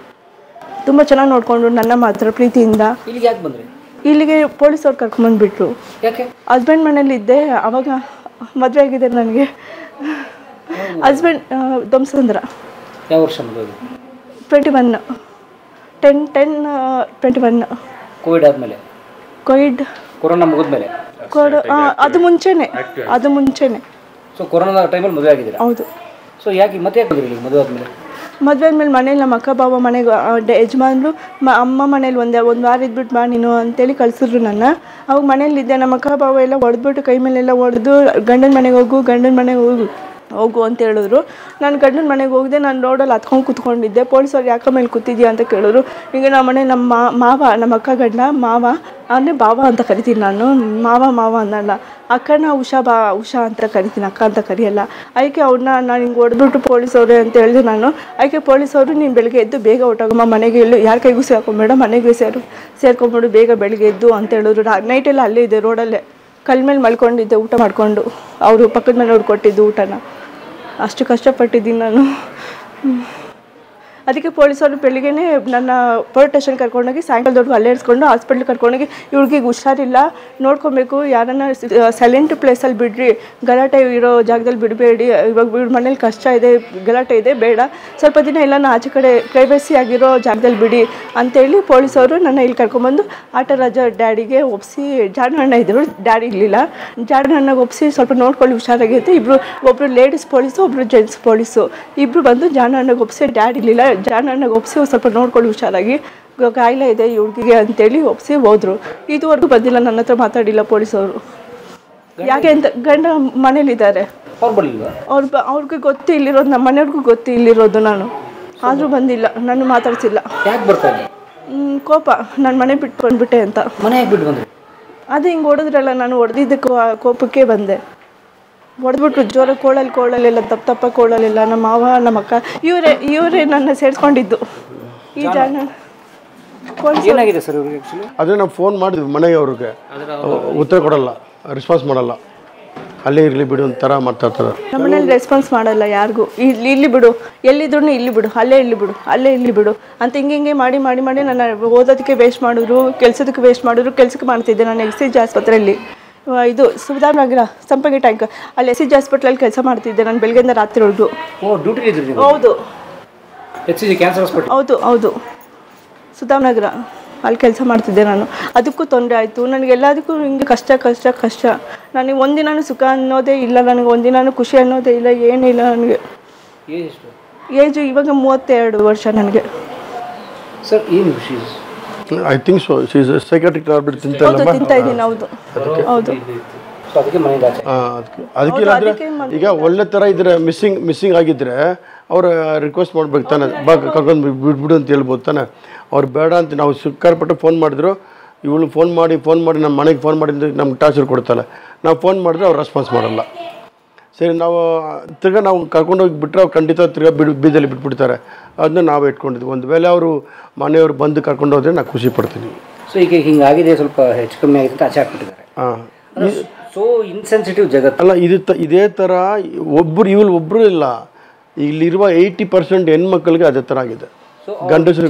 ತುಂಬ ಚೆನ್ನಾಗಿ ನೋಡಿಕೊಂಡು ನನ್ನ ಮಾತ್ರ ಪ್ರೀತಿಯಿಂದ. ಇಲ್ಲಿಗೆ ಯಾಕೆ ಬಂದ್ರಿ? ಇಲ್ಲಿಗೆ ಪೊಲೀಸವ್ರು ಕರ್ಕೊಂಬಂದುಬಿಟ್ರು. ಯಾಕೆ? ಹಸ್ಬೆಂಡ್ ಮನೇಲಿದ್ದೆ, ಆವಾಗ ಮದುವೆ ಆಗಿದೆ ನನಗೆ. ಹಸ್ಬೆಂಡ್ ದೊಮ್ಸಂದ್ರ. ಯಾವ ವರ್ಷ ಮದುವೆ? 21 10/10/21. ಕೋವಿಡ್ ಆದಮೇಲೆ? ಕೊರೋನಾ ಮುಗಿದ್ಮೇಲೆ? ಅದು ಮುಂಚೆನೆ. ಸೊ ಕೊರೋನಾ ಟೈಮಲ್ಲಿ ಮದುವೆ ಆಗಿದ್ದೀರಾ? ಹೌದು. ಸೊ ಯಾಕೆ ಮತ್ತೆ ಯಾಕೆ ಬಂದ್ರಿ ಮದುವೆ ಆದಮೇಲೆ? ಮದುವೆ ಆದಮೇಲೆ ಮನೇಲಿ ನಮ್ಮ ಅಕ್ಕ ಬಾವ ಮನೆಗೆ ಯಜಮಾನ್ರು ಅಮ್ಮ ಮನೇಲಿ ಒಂದು ವಾರ ಇದ್ಬಿಟ್ಟು ಬಾ ನೀನು ಅಂತೇಳಿ ಕಳಿಸಿದ್ರು ನನ್ನ. ಅವಾಗ ಮನೇಲಿದ್ದೆ. ನಮ್ಮ ಅಕ್ಕ ಬಾವ ಎಲ್ಲ ಹೊಡೆದ್ಬಿಟ್ಟು ಕೈ ಮೇಲೆಲ್ಲ ಹೊಡೆದು ಗಂಡನ ಮನೆಗೆ ಹೋಗು ಅಂತ ಹೇಳಿದ್ರು. ನಾನು ಗಂಡನ ಮನೆಗೆ ಹೋಗಿದೆ. ನಾನು ರೋಡಲ್ಲಿ ಹತ್ಕೊಂಡು ಕೂತ್ಕೊಂಡಿದ್ದೆ. ಪೊಲೀಸವ್ರು ಯಾಕೆ ಮೇಲೆ ಕೂತಿದ್ಯಾ ಅಂತ ಕೇಳಿದ್ರು. ಈಗ ನಮ್ಮ ಮನೆ ನಮ್ಮ ಮಾವ, ನಮ್ಮ ಅಕ್ಕ ಗಂಡ ಮಾವ ಅಂದರೆ ಬಾವ ಅಂತ ಕರಿತೀನಿ ನಾನು. ಮಾವ ಅನ್ನಲ್ಲ. ಅಕ್ಕನ ಉಷಾ ಅಂತ ಕರಿತೀನಿ, ಅಕ್ಕ ಅಂತ ಕರಿಯಲ್ಲ. ಅದಕ್ಕೆ ಅವ್ರನ್ನ ನಾನು ಹಿಂಗೆ ಹೊಡೆದ್ಬಿಟ್ಟು ಪೊಲೀಸವ್ರೆ ಅಂತ ಹೇಳಿದೆ ನಾನು. ಅದಕ್ಕೆ ಪೊಲೀಸವರು ನೀನು ಬೆಳಗ್ಗೆ ಎದ್ದು ಬೇಗ ಹೊಟ್ಟೋಗಮ್ಮ, ಮನೆಗೆ ಎಲ್ಲೂ ಯಾರ ಕೈಗೂ ಸೇರ್ಕೊಂಬೇಡ, ಮನೆಗೆ ಸೇರ್ಕೊಂಬಿಡು ಬೇಗ ಬೆಳಗ್ಗೆ ಎದ್ದು ಅಂತ ಹೇಳಿದ್ರು. ನೈಟೆಲ್ಲ ಅಲ್ಲೇ ಇದೆ, ರೋಡಲ್ಲೇ ಕಲ್ ಮೇಲೆ ಮಲ್ಕೊಂಡಿದ್ದೆ ಊಟ ಮಾಡಿಕೊಂಡು. ಅವರು ಪಕ್ಕದ ಮನೆ ಅವ್ರು ಕೊಟ್ಟಿದ್ದು ಊಟನ. ಅಷ್ಟು ಕಷ್ಟಪಟ್ಟಿದ್ದೀನಿ ನಾನು. ಅದಕ್ಕೆ ಪೊಲೀಸವರು ಬೆಳಿಗ್ಗೆನೇ ನನ್ನ ಪೊಲೀಸ್ ಸ್ಟೇಷನ್ ಕರ್ಕೊಂಡೋಗಿ ಸಾಯಂಕಾಲದವರೆಗೂ ಅಲ್ಲೇ ಇರಿಸ್ಕೊಂಡು ಹಾಸ್ಪಿಟ್ಲಿಗೆ ಕರ್ಕೊಂಡೋಗಿ ಇವ್ಳಿಗೆ ಹುಷಾರಿಲ್ಲ ನೋಡ್ಕೊಬೇಕು, ಯಾರನ್ನ ಸೈಲೆಂಟ್ ಪ್ಲೇಸಲ್ಲಿ ಬಿಡ್ರಿ, ಗಲಾಟೆ ಇರೋ ಜಾಗದಲ್ಲಿ ಬಿಡಬೇಡಿ, ಇವಾಗ ಮನೇಲಿ ಕಷ್ಟ ಇದೆ, ಗಲಾಟೆ ಇದೆ, ಬೇಡ, ಸ್ವಲ್ಪ ದಿನ ಎಲ್ಲನ ಆಚೆ ಕಡೆ ಪ್ರೈವಸಿ ಆಗಿರೋ ಜಾಗದಲ್ಲಿ ಬಿಡಿ ಅಂತೇಳಿ ಪೊಲೀಸವರು ನನ್ನ ಇಲ್ಲಿ ಕರ್ಕೊಂಬಂದು ಆಟರಾಜ ಡ್ಯಾಡಿಗೆ ಒಪ್ಪಿಸಿ. ಜಾಣಣ್ಣ ಇದ್ದರು, ಡ್ಯಾಡಿ ಇರಲಿಲ್ಲ. ಜಾಣಣ್ಣಗೆ ಒಪ್ಪಿಸಿ ಸ್ವಲ್ಪ ನೋಡ್ಕೊಳ್ಳಿ ಹುಷಾರಾಗಿ ಅಂತ ಒಬ್ಬರು ಲೇಡೀಸ್ ಪೊಲೀಸು, ಒಬ್ಬರು ಜೆಂಟ್ಸ್ ಪೊಲೀಸು ಇಬ್ಬರು ಬಂದು ಜಾಣಣ್ಣಗೆ ಒಪ್ಪಿಸಿ. ಡ್ಯಾಡಿ ಇರಲಿಲ್ಲ, ಜಾಣಣ್ಣಗೆ ಒಪ್ಪಿಸಿ ಸ್ವಲ್ಪ ನೋಡ್ಕೊಳ್ಳಿ ಹುಷಾರಾಗಿ, ಕಾಯಿಲೆ ಇದೆ ಈ ಹುಡುಗಿಗೆ ಅಂತೇಳಿ ಒಪ್ಪಿಸಿ ಹೋದ್ರು. ಇದುವರೆಗೂ ಬಂದಿಲ್ಲ, ನನ್ನ ಹತ್ರ ಮಾತಾಡಿಲ್ಲ ಪೊಲೀಸವರು. ಯಾಕೆ ಅಂತ ಗಂಡ ಮನೇಲಿದ್ದಾರೆ, ಅವ್ರಿಗೆ ಗೊತ್ತು ಇಲ್ಲಿರೋದು, ನಮ್ಮ ಮನೆಯವ್ರಿಗೂ ಗೊತ್ತು ಇಲ್ಲಿರೋದು ನಾನು, ಆದರೂ ಬಂದಿಲ್ಲ, ನಾನು ಮಾತಾಡ್ಸಿಲ್ಲ. ಕೋಪ, ನಾನು ಮನೆ ಬಿಟ್ಟು ಬಂದ್ಬಿಟ್ಟೆ ಅಂತ. ಮನೆಗೆ ಬಿಟ್ಟು ಬಂದ್ರಿ? ಅದು ಹಿಂಗೆ ಹೊಡೆದ್ರಲ್ಲ, ನಾನು ಹೊಡೆದಿದ್ದಕ್ಕೆ ಕೋಪಕ್ಕೆ ಬಂದೆ. ಹೊಡೆದ್ಬಿಟ್ಟು ಜೋರ ಕೋಳಲ್ಲೆಲ್ಲ ತಪ್ಪ ಕೋಳಲ್ಲೆಲ್ಲ ನಮ್ಮ ಮಾವ ನಮ್ಮ ಅಕ್ಕ ಇವರೇ ನನ್ನ ಸೇರಿಸ್ಕೊಂಡಿದ್ದು. ಈ ಜಾಣ ಏನಾಗಿದೆ ಸರ್ ಇವ್ರಿಗೆ? ಅದೇ ನಾವು ಫೋನ್ ಮಾಡಿದ್ವಿ ಮನೆಗೆ, ಅವ್ರಿಗೆ ಉತ್ತರ ಕೊಡಲ್ಲ, ರೆಸ್ಪಾನ್ಸ್ ಮಾಡಲ್ಲ. ಅಲ್ಲೇ ಇರಲಿ ಬಿಡು ಒಂಥರ ಮಾತಾಡ್ತಾರೆ. ನಮ್ಮನೇಲಿ ರೆಸ್ಪಾನ್ಸ್ ಮಾಡಲ್ಲ ಯಾರಿಗೂ. ಇಲ್ಲಿ ಬಿಡು, ಎಲ್ಲಿದ್ರು ಇಲ್ಲಿ ಬಿಡು, ಅಲ್ಲೇ ಇಲ್ಲಿ ಬಿಡು ಅಂತ ಹಿಂಗೆ ಮಾಡಿ ಮಾಡಿ ಮಾಡಿ ನನ್ನ ಓದೋದಕ್ಕೆ ವೇಸ್ಟ್ ಮಾಡಿದ್ರು, ಕೆಲಸದಕ್ಕೆ ವೇಸ್ಟ್ ಮಾಡಿದ್ರು. ಕೆಲಸಕ್ಕೆ ಮಾಡ್ತಿದ್ದೆ ನಾನು SCG ಆಸ್ಪತ್ರೆಯಲ್ಲಿ, ಇದು ಸುಧಾನಗರ ಸಂಪಂಗಿ ಟ್ಯಾಂಕ್, ಅಲ್ಲಿ SCG ಹಾಸ್ಪಿಟ್ಲಲ್ಲಿ ಕೆಲಸ ಮಾಡ್ತಿದ್ದೆ ನಾನು ಬೆಳಗ್ಗೆಯಿಂದ ರಾತ್ರಿವರೆಗೂ. ಹೌದು ಹೌದು ಸುಧಾನಗರ ಅಲ್ಲಿ ಕೆಲಸ ಮಾಡ್ತಿದ್ದೆ ನಾನು. ಅದಕ್ಕೂ ತೊಂದರೆ ಆಯಿತು ನನಗೆಲ್ಲದಕ್ಕೂ. ಹಿಂಗೆ ಕಷ್ಟ ನನಗೆ ಒಂದಿನೂ ಸುಖ ಅನ್ನೋದೇ ಇಲ್ಲ, ನನಗೆ ಒಂದಿನೂ ಖುಷಿ ಅನ್ನೋದೇ ಇಲ್ಲ, ಏನಿಲ್ಲ ನನಗೆ. ಏಜು ಇವಾಗ 32 ವರ್ಷ ನನಗೆ. I think so psychiatric tablet ತಿಂತಾ ಇದ್ದೀನಿ. ಹೌದು ಅದಕ್ಕೆ ಇಲ್ಲಾಂದ್ರೆ ಈಗ ಒಳ್ಳೆ ಥರ ಇದ್ರೆ ಮಿಸ್ಸಿಂಗ್ ಆಗಿದ್ರೆ ಅವ್ರು ರಿಕ್ವೆಸ್ಟ್ ಮಾಡ್ಬೇಕು ತಾನೆ, ಕರ್ಕೊಂಡು ಬಿಡ್ಬಿಡು ಅಂತ ಹೇಳ್ಬೋದು ತಾನೆ. ಅವ್ರು ಬೇಡ ಅಂತ ನಾವು ಸಿಕ್ಕಾರ್ಪಟ್ಟು ಫೋನ್ ಮಾಡಿದ್ರು, ಇವಳು ಫೋನ್ ಮಾಡಿ ನಮ್ಮ ಮನೆಗೆ ಫೋನ್ ಮಾಡಿದ್ರೆ ನಮ್ಗೆ ಟಾರ್ಚರ್ ಕೊಡ್ತಾಳೆ. ನಾವು ಫೋನ್ ಮಾಡಿದ್ರೆ ಅವ್ರು ರೆಸ್ಪಾನ್ಸ್ ಮಾಡಲ್ಲ. ಸರಿ ನಾವು ಕರ್ಕೊಂಡೋಗಿ ಬಿಟ್ಟರೆ ಅವ್ರು ಖಂಡಿತ ಬೀದಲ್ಲಿ ಬಿಟ್ಬಿಡ್ತಾರೆ. ಅದನ್ನ ನಾವು ಇಟ್ಕೊಂಡಿದ್ವಿ. ಒಂದು ವೇಳೆ ಅವರು ಮನೆಯವರು ಬಂದು ಕರ್ಕೊಂಡು ಹೋದ್ರೆ ನಾನು ಖುಷಿ ಪಡ್ತೀನಿ. ಸೊ ಈಗ ಹಿಂಗಾಗಿದೆ, ಸ್ವಲ್ಪ ಹೆಚ್ಚು ಕಮ್ಮಿ ಆಗಿದೆ ಅಂತ ಆಚೆ ಹಾಕ್ಬಿಟ್ಟಿದ್ದಾರೆ. ಸೊ ಇನ್ಸೆನ್ಸಿಟಿವ್ ಜಗತ್ತು ಅಲ್ಲ, ಇದೇ ಥರ ಒಬ್ಬರು ಇಲ್ಲ. ಇಲ್ಲಿರುವ 80% ಹೆಣ್ಮಕ್ಳಿಗೆ ಅದೇ ಥರ ಆಗಿದೆ. ಗಂಡಸರು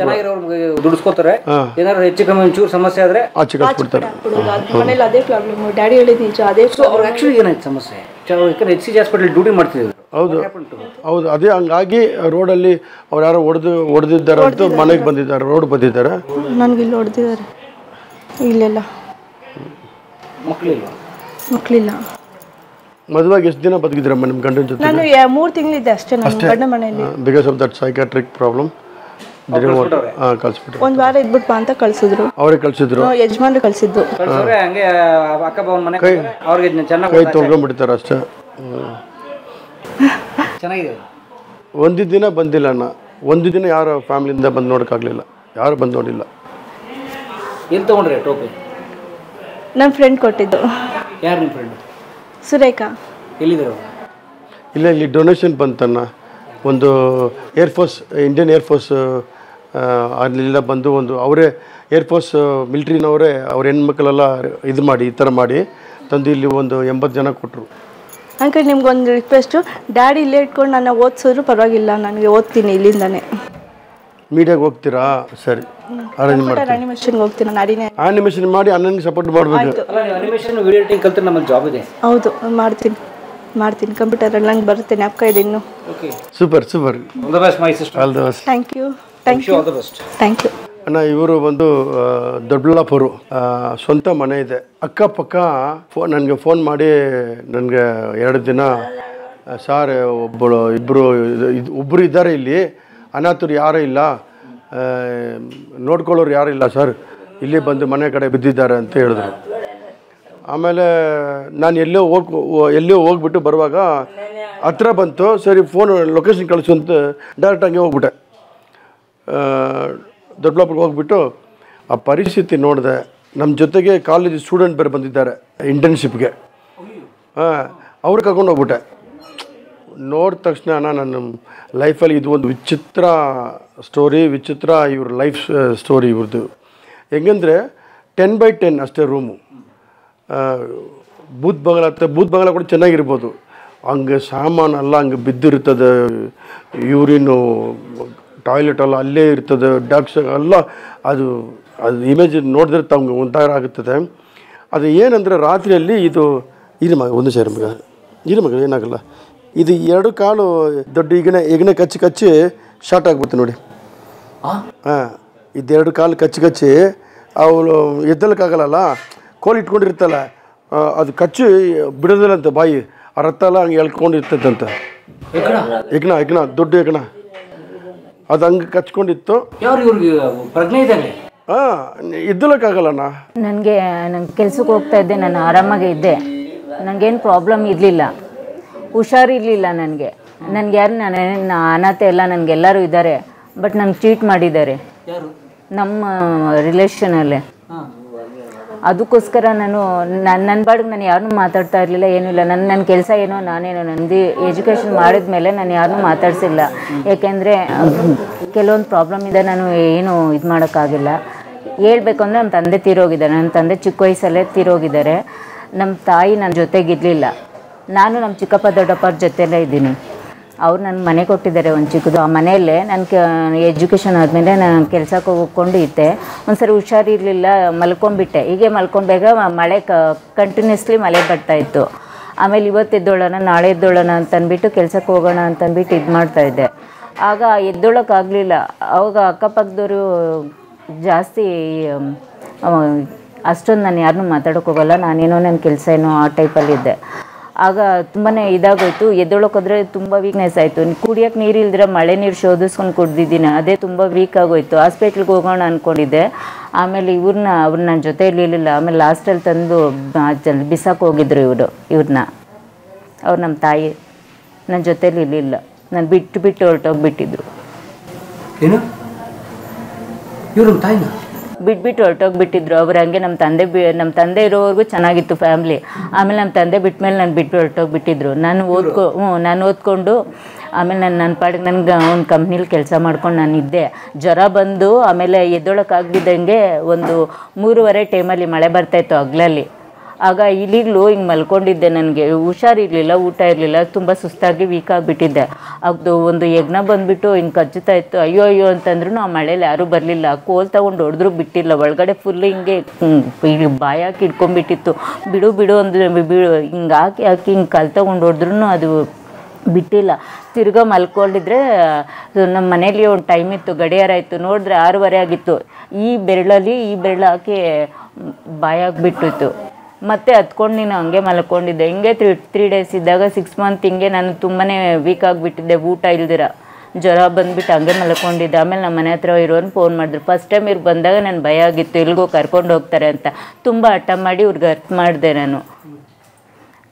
ದುಡಿಸ್ಕೋತಾರೆ, ಏನಾದ್ರು ಹೆಚ್ಚು ಕಮ್ಮಿ ಒಂಚೂರು ಸಮಸ್ಯೆ ಆದರೆ ಆಚೆ ಕಳಿಸ್ಬಿಡ್ತಾರೆ. ಮನೇಲಿ ಅದೇ ಪ್ರಾಬ್ಲಮ್. ಡ್ಯಾಡಿ ಹೇಳಿದ ನಿಜ, ಅದೇ. ಅವ್ರಿಗೆ ಆ್ಯಕ್ಚುಲಿ ಏನಾಯ್ತು ಸಮಸ್ಯೆ? ಯಾಕಂದ್ರೆ SCG ಹಾಸ್ಪಿಟಲ್ ಡ್ಯೂಟಿ ಮಾಡ್ತಿದ್ರು. ಹೌದು ಅದೇ ಹಂಗಾಗಿ ರೋಡಲ್ಲಿ ಅವ್ರು ಯಾರೋ ಹೊಡೆದಿದ್ದಾರೆ ಅಂತ ಮನೆಗೆ ಬಂದಿದ್ದಾರೆ, ರೋಡ್ ಬಂದಿದ್ದಾರೆ. ನನಗೆ ಇಲ್ಲಿ ಹೊಡೆದಿದ್ದಾರೆ. ಇಲ್ಲೆಲ್ಲ ಮಕ್ಕಳಿಲ್ಲ. ಮದುವೆಗೆ ಎಷ್ಟು ದಿನ ಬದುಕಿದ್ರಮ್ಮ ನಿಮ್ಮ ಗಂಡನ ಜೊತೆ? ನಾನು 3 ತಿಂಗಳಿದ್ದೆ ಅಷ್ಟೇ ನನ್ನ ಗಂಡ ಮನೆಯಲ್ಲಿ. Because of that psychiatric problem ಕಳಿಸ್ಬಿಟ್ರು. 1 ವಾರ ಇದ್ಬಿಟ್ಟು ಬಾ ಅಂತ ಕಳಿಸಿದ್ರು. ಅವರೇ ಕಳಿಸಿದ್ರು, ಯಜಮಾನ್ರು ಕಳಿಸಿದ್ದು. ಕೈ ತೊಳ್ಕೊಂಡ್ಬಿಡ್ತಾರೆ ಅಷ್ಟೇ. ಒಂದು ದಿನ ಬಂದಿಲ್ಲ ಅಣ್ಣ, ಒಂದು ದಿನ ಯಾರು ಫ್ಯಾಮಿಲಿಯಿಂದ ಬಂದು ನೋಡೋಕ್ಕಾಗಲಿಲ್ಲ, ಯಾರು ಬಂದು ನೋಡಿಲ್ಲ. ಎಲ್ಲಿ ತೊಗೊಂಡ್ರೆ ಟೋಪಿ? ನನ್ನ ಫ್ರೆಂಡ್ ಕೊಟ್ಟಿದ್ದು. ಯಾರು ನಿಮ್ಮ ಫ್ರೆಂಡ್? ಸುರೇಖಾ. ಎಲ್ಲಿದ್ದಾರೆ? ಇಲ್ಲಿ ಡೊನೇಷನ್ ಬಂತಣ್ಣ. ಒಂದು ಇಂಡಿಯನ್ ಏರ್ಫೋರ್ಸ್ ಅಲ್ಲೆಲ್ಲ ಬಂದು ಅವರೇ ಏರ್ಫೋರ್ಸ್ ಮಿಲ್ಟ್ರಿನವರೇ ಅವ್ರ ಹೆಣ್ಮಕ್ಳೆಲ್ಲ ಇದು ಮಾಡಿ ಈ ಥರ ಮಾಡಿ ತಂದು ಇಲ್ಲಿ ಒಂದು 80 ಜನ ಕೊಟ್ಟರು. ಅಂಕಲ್ ನಿಮ್ಗೊಂದು ರಿಕ್ವೆಸ್ಟು, ಡ್ಯಾಡಿ ಇಲ್ಲೇ ಇಟ್ಕೊಂಡು ನನ್ನ ಓದಿಸಿದ್ರು ಪರವಾಗಿಲ್ಲ, ನನಗೆ ಓದ್ತೀನಿ ಇಲ್ಲಿಂದಾನೆ. ಮೀಡಿಯಾಗೆ ಹೋಗ್ತೀರಾ? ಸರಿ, ಅರೇಂಜ್ ಮಾಡ್ತೀನಿ. ಅನಿಮೇಷನ್ಗೆ ಹೋಗ್ತೀನಿ ನಾನು. ಆನಿಮೇಷನ್ ಮಾಡಿ ಅಣ್ಣನಿಗೆ ಸಪೋರ್ಟ್ ಮಾಡಬೇಕು. ಅನಿಮೇಷನ್ ವಿಡಿಯೋ ಎಡಿಟಿಂಗ್ ಕಲ್ತ್ರೆ ನಮಗೆ ಜಾಬ್ ಇದೆ. ಹೌದು ಮಾಡ್ತೀನಿ ಕಂಪ್ಯೂಟರಲ್ಲಿ ನಂಗೆ ಬರುತ್ತೆ, ಜ್ಞಾಪಕ ಇದೆ ಇನ್ನು. Super all the best my sister. All the best. Thank you all the best. Thank you ಅಣ್ಣ. ಇವರು ಬಂದು ದೊಡ್ಡಬಳ್ಳಾಪುರ, ಸ್ವಂತ ಮನೆ ಇದೆ. ಅಕ್ಕಪಕ್ಕ ನನಗೆ ಫೋನ್ ಮಾಡಿ ನನಗೆ 2 ದಿನ ಸಾರ್ ಒಬ್ಬರು ಇದ್ದಾರೆ ಇಲ್ಲಿ, ಅನಾಥರು ಯಾರೂ ಇಲ್ಲ, ನೋಡ್ಕೊಳ್ಳೋರು ಯಾರೂ ಇಲ್ಲ ಸರ್, ಇಲ್ಲಿ ಬಂದು ಮನೆ ಕಡೆ ಬಿದ್ದಿದ್ದಾರೆ ಅಂತ ಹೇಳಿದ್ರು. ಆಮೇಲೆ ನಾನು ಎಲ್ಲೋ ಹೋಗ್ಬಿಟ್ಟು ಬರುವಾಗ ಹತ್ರ ಬಂತು. ಸರಿ ಫೋನ್ ಲೊಕೇಶನ್ ಕಳಿಸು ಅಂತ ಡೈರೆಕ್ಟಾಗಿ ಹೋಗ್ಬಿಟ್ಟೆ. ದೊಡ್ಡಬಳ್ಳಾಪುರಕ್ಕೆ ಹೋಗ್ಬಿಟ್ಟು ಆ ಪರಿಸ್ಥಿತಿ ನೋಡಿದೆ. ನಮ್ಮ ಜೊತೆಗೆ ಕಾಲೇಜ್ ಸ್ಟೂಡೆಂಟ್ ಬೇರೆ ಬಂದಿದ್ದಾರೆ ಇಂಟರ್ನ್ಶಿಪ್ಗೆ. ಅವ್ರು ಕರ್ಕೊಂಡು ಹೋಗ್ಬಿಟ್ಟೆ. ನೋಡಿದ ತಕ್ಷಣ ನನ್ನ ಲೈಫಲ್ಲಿ ಇದು ಒಂದು ವಿಚಿತ್ರ ಇವ್ರ ಲೈಫ್ ಸ್ಟೋರಿ ಇವ್ರದ್ದು. ಹೆಂಗಂದರೆ 10x10 ಅಷ್ಟೇ ರೂಮು. ಬೂತ್ ಬಂಗಲ ಕೂಡ ಚೆನ್ನಾಗಿರ್ಬೋದು, ಹಂಗೆ ಸಾಮಾನೆಲ್ಲ ಹಂಗೆ ಬಿದ್ದಿರ್ತದೆ. ಯೂರಿನು ಟಾಯ್ಲೆಟ್ ಎಲ್ಲ ಅಲ್ಲೇ ಇರ್ತದೆ, ಡಾಕ್ಸ್ ಎಲ್ಲ. ಅದು ಇಮೇಜ್ ನೋಡಿದ್ರೆ ತಮ್ಗೆ ಒಂಥರ ಆಗುತ್ತದೆ. ಅದು ಏನಂದರೆ ರಾತ್ರಿಯಲ್ಲಿ ಇದು ಒಂದು ಸೇರಿ ಮಗ ಏನಾಗಲ್ಲ, ಇದು 2 ಕಾಲು ದೊಡ್ಡ ಈಗನೆ ಕಚ್ಚಿ ಶಾರ್ಟ್ ಆಗ್ಬಿಡ್ತು ನೋಡಿ. ಇದು 2 ಕಾಲು ಕಚ್ಚಿ ಅವಳು ಎದ್ದಲಕ್ಕಾಗಲ್ಲ, ಕೋಲ್ ಇಟ್ಕೊಂಡಿರ್ತಲ್ಲ, ಅದು ಕಚ್ಚಿ ಬಿಡೋದಿಲ್ಲಂತೆ ಬಾಯಿ, ಆ ರಕ್ತ ಎಲ್ಲ ಹಂಗೆ ಎಳ್ಕೊಂಡಿರ್ತದಂತ. ಎಗ್ನ ದೊಡ್ಡ ಎಗ್ನ ಅದು ಹಂಗೆ ಕಚ್ಕೊಂಡಿತ್ತು. ಎದ್ದಲಕ್ಕಾಗಲ್ಲಣ್ಣ. ನನಗೆ ಕೆಲ್ಸಕ್ಕೆ ಹೋಗ್ತಾ ಇದ್ದೆ, ನಾನು ಆರಾಮಾಗೇ ಇದ್ದೆ, ನನಗೇನು ಪ್ರಾಬ್ಲಮ್ ಇರಲಿಲ್ಲ, ಹುಷಾರಿರಲಿಲ್ಲ ನನಗೆ ಯಾರು ನನ್ನ ಅನಾಥ ಎಲ್ಲ ನನಗೆಲ್ಲರೂ ಇದ್ದಾರೆ. ಬಟ್ ನಂಗೆ ಚೀಟ್ ಮಾಡಿದ್ದಾರೆ ನಮ್ಮ ರಿಲೇಷನಲ್ಲೇ. ಅದಕ್ಕೋಸ್ಕರ ನನ್ನ ಬಾಡಿಗೆ ನಾನು ಯಾರನ್ನೂ ಮಾತಾಡ್ತಾ ಇರಲಿಲ್ಲ, ಏನೂ ಇಲ್ಲ. ನನ್ನ ಕೆಲಸ ಏನೋ ನಾನೇನೋ ನಂದು ಎಜುಕೇಷನ್ ಮಾಡಿದ ಮೇಲೆ ನಾನು ಯಾರನ್ನೂ ಮಾತಾಡ್ಸಿಲ್ಲ. ಏಕೆಂದರೆ ಕೆಲವೊಂದು ಪ್ರಾಬ್ಲಮ್ ಇದೆ, ನಾನು ಏನೂ ಇದು ಮಾಡೋಕ್ಕಾಗಿಲ್ಲ. ಹೇಳ್ಬೇಕು ಅಂದರೆ ನಮ್ಮ ತಂದೆ ತೀರೋಗಿದ್ದಾರೆ. ನನ್ನ ತಂದೆ ಚಿಕ್ಕ ವಯಸ್ಸಲ್ಲೇ ತೀರೋಗಿದ್ದಾರೆ. ನಮ್ಮ ತಾಯಿ ನನ್ನ ಜೊತೆಗಿರಲಿಲ್ಲ. ನಾನು ನಮ್ಮ ಚಿಕ್ಕಪ್ಪ ದೊಡ್ಡಪ್ಪರ ಜೊತೆಲೇ ಇದ್ದೀನಿ. ಅವ್ರು ನನ್ನ ಮನೆ ಕೊಟ್ಟಿದ್ದಾರೆ ಒಂದು ಚಿಕ್ಕದು. ಆ ಮನೆಯಲ್ಲೇ ನನ್ನ ಎಜುಕೇಷನ್ ಆದಮೇಲೆ ನಾನು ಕೆಲಸಕ್ಕೆ ಹೋಗ್ಕೊಂಡು ಇದ್ದೆ. ಒಂದು ಸರಿ ಹುಷಾರಿರಲಿಲ್ಲ, ಮಲ್ಕೊಂಡ್ಬಿಟ್ಟೆ. ಹೀಗೆ ಮಲ್ಕೊಂಡಾಗ ಮಳೆ ಕಂಟಿನ್ಯೂಸ್ಲಿ ಮಳೆ ಬರ್ತಾಯಿತ್ತು. ಆಮೇಲೆ ಇವತ್ತು ಎದ್ದೋಳೋಣ ನಾಳೆ ಎದ್ದೋಳೋಣ ಅಂತಂದ್ಬಿಟ್ಟು ಕೆಲಸಕ್ಕೆ ಹೋಗೋಣ ಅಂತಂದ್ಬಿಟ್ಟು ಇದು ಮಾಡ್ತಾಯಿದ್ದೆ. ಆಗ ಎದ್ದೋಳಕ್ಕಾಗಲಿಲ್ಲ. ಆವಾಗ ಅಕ್ಕಪಕ್ಕದವರು ಜಾಸ್ತಿ ಅಷ್ಟೊಂದು ನಾನು ಯಾರನ್ನೂ ಮಾತಾಡೋಕೆ ಹೋಗಲ್ಲ, ನಾನೇನೋ ನನ್ನ ಕೆಲಸ ಏನೋ ಆ ಟೈಪಲ್ಲಿದ್ದೆ. ಆಗ ತುಂಬಾ ಇದಾಗೋಯ್ತು. ಎದ್ದೊಳಕೋದ್ರೆ ತುಂಬ ವೀಕ್ನೆಸ್ ಆಯಿತು. ಕುಡಿಯೋಕ್ಕೆ ನೀರು ಇಲ್ದಿರ ಮಳೆ ನೀರು ಶೋಧಿಸ್ಕೊಂಡು ಕುಡ್ದಿದ್ದೀನಿ, ಅದೇ ತುಂಬ ವೀಕ್ ಆಗೋಯ್ತು. ಹಾಸ್ಪಿಟ್ಲಿಗೆ ಹೋಗೋಣ ಅಂದ್ಕೊಂಡಿದ್ದೆ. ಆಮೇಲೆ ಅವ್ರು ನನ್ನ ಜೊತೆ ಇರಲಿಲ್ಲ. ಆಮೇಲೆ ಲಾಸ್ಟಲ್ಲಿ ತಂದು ಬಿಸಾಕಿ ಹೋಗಿದ್ರು ಇವ್ರನ್ನ. ಅವ್ರು ನಮ್ಮ ತಾಯಿ ನನ್ನ ಜೊತೇಲಿ ಇರಲಿಲ್ಲ. ನಾನು ಬಿಟ್ಟು ಹೊರಟೋಗ್ಬಿಟ್ಟಿದ್ರು. ಏನು ಇವ್ರ ನಮ್ಮ ತಾಯಿನ ಬಿಟ್ಬಿಟ್ಟು ಹೊರಟೋಗ್ಬಿಟ್ಟಿದ್ರು ಅವ್ರು. ಹಂಗೆ ನಮ್ಮ ತಂದೆ ಇರೋವರೆಗೂ ಚೆನ್ನಾಗಿತ್ತು ಫ್ಯಾಮ್ಲಿ. ಆಮೇಲೆ ನಮ್ಮ ತಂದೆ ಬಿಟ್ಮೇಲೆ ನಾನು ಬಿಟ್ಟು ಹೊರಟೋಗ್ಬಿಟ್ಟಿದ್ರು. ನಾನು ಓದ್ಕೊಂಡು ಆಮೇಲೆ ನನ್ನ ಪಾಡಿಗೆ ನನಗೆ ಒಂದು ಕಂಪ್ನಿಲಿ ಕೆಲಸ ಮಾಡ್ಕೊಂಡು ನಾನಿದ್ದೆ. ಜ್ವರ ಬಂದು ಆಮೇಲೆ ಎದ್ದೊಳಕ್ಕಾಗ್ದಿದ್ದಂಗೆ ಒಂದು 3:30 ಟೈಮಲ್ಲಿ ಮಳೆ ಬರ್ತಾಯಿತ್ತು ಹಗ್ಲಲ್ಲಿ. ಆಗ ಇಲ್ಲಿಗ್ಲೂ ಹಿಂಗೆ ಮಲ್ಕೊಂಡಿದ್ದೆ. ನನಗೆ ಹುಷಾರಿರಲಿಲ್ಲ, ಊಟ ಇರಲಿಲ್ಲ, ತುಂಬ ಸುಸ್ತಾಗಿ ವೀಕ್ ಆಗಿಬಿಟ್ಟಿದ್ದೆ. ಅದು ಒಂದು ಯಜ್ಞ ಬಂದುಬಿಟ್ಟು ಹಿಂಗೆ ಕಚ್ಚುತ್ತಾ ಇತ್ತು. ಅಯ್ಯೋ ಅಂತಂದ್ರೂ ಆ ಮಳೇಲಿ ಯಾರೂ ಬರಲಿಲ್ಲ. ಕೋಲ್ ತೊಗೊಂಡು ಹೊಡೆದ್ರೂ ಬಿಟ್ಟಿಲ್ಲ. ಒಳಗಡೆ ಫುಲ್ ಹಿಂಗೆ ಬಾಯಿ ಹಾಕಿ ಇಟ್ಕೊಂಡ್ಬಿಟ್ಟಿತ್ತು. ಬಿಡು ಅಂದರೆ ಹಿಂಗೆ ಹಾಕಿ ಹಿಂಗೆ ಕಲ್ ತೊಗೊಂಡು ಹೊಡೆದ್ರೂ ಅದು ಬಿಟ್ಟಿಲ್ಲ. ತಿರ್ಗಾ ಮಲ್ಕೊಂಡಿದ್ರೆ ನಮ್ಮ ಮನೇಲಿ ಒಂದು ಟೈಮ್ ಇತ್ತು, ಗಡಿಯಾರ ಇತ್ತು. ನೋಡಿದ್ರೆ 6:30 ಆಗಿತ್ತು. ಈ ಬೆರಳು ಹಾಕಿ ಬಾಯಿ ಹಾಕ್ಬಿಟ್ಟಿತ್ತು. ಮತ್ತೆ ಹತ್ಕೊಂಡು ನೀನು ಹಂಗೆ ಮಲ್ಕೊಂಡಿದ್ದೆ. ಹಿಂಗೆ 3 ಡೇಸ್ ಇದ್ದಾಗ 6 ಮಂತ್ ಹಿಂಗೆ ನಾನು ತುಂಬಾ ವೀಕ್ ಆಗಿಬಿಟ್ಟಿದ್ದೆ, ಊಟ ಇಲ್ದಿರ. ಜ್ವರ ಬಂದುಬಿಟ್ಟು ಹಂಗೆ ಮಲ್ಕೊಂಡಿದ್ದೆ. ಆಮೇಲೆ ನಮ್ಮ ಮನೆ ಹತ್ರ ಇರೋನು ಫೋನ್ ಮಾಡಿದ್ರು. ಫಸ್ಟ್ ಟೈಮ್ ಇವ್ರು ಬಂದಾಗ ನಾನು ಭಯ ಆಗಿತ್ತು, ಎಲ್ಗೋ ಕರ್ಕೊಂಡು ಹೋಗ್ತಾರೆ ಅಂತ. ತುಂಬ ಹಠ ಮಾಡಿ ಇವ್ರಿಗೆ ಅರ್ಥ ಮಾಡಿದೆ. ನಾನು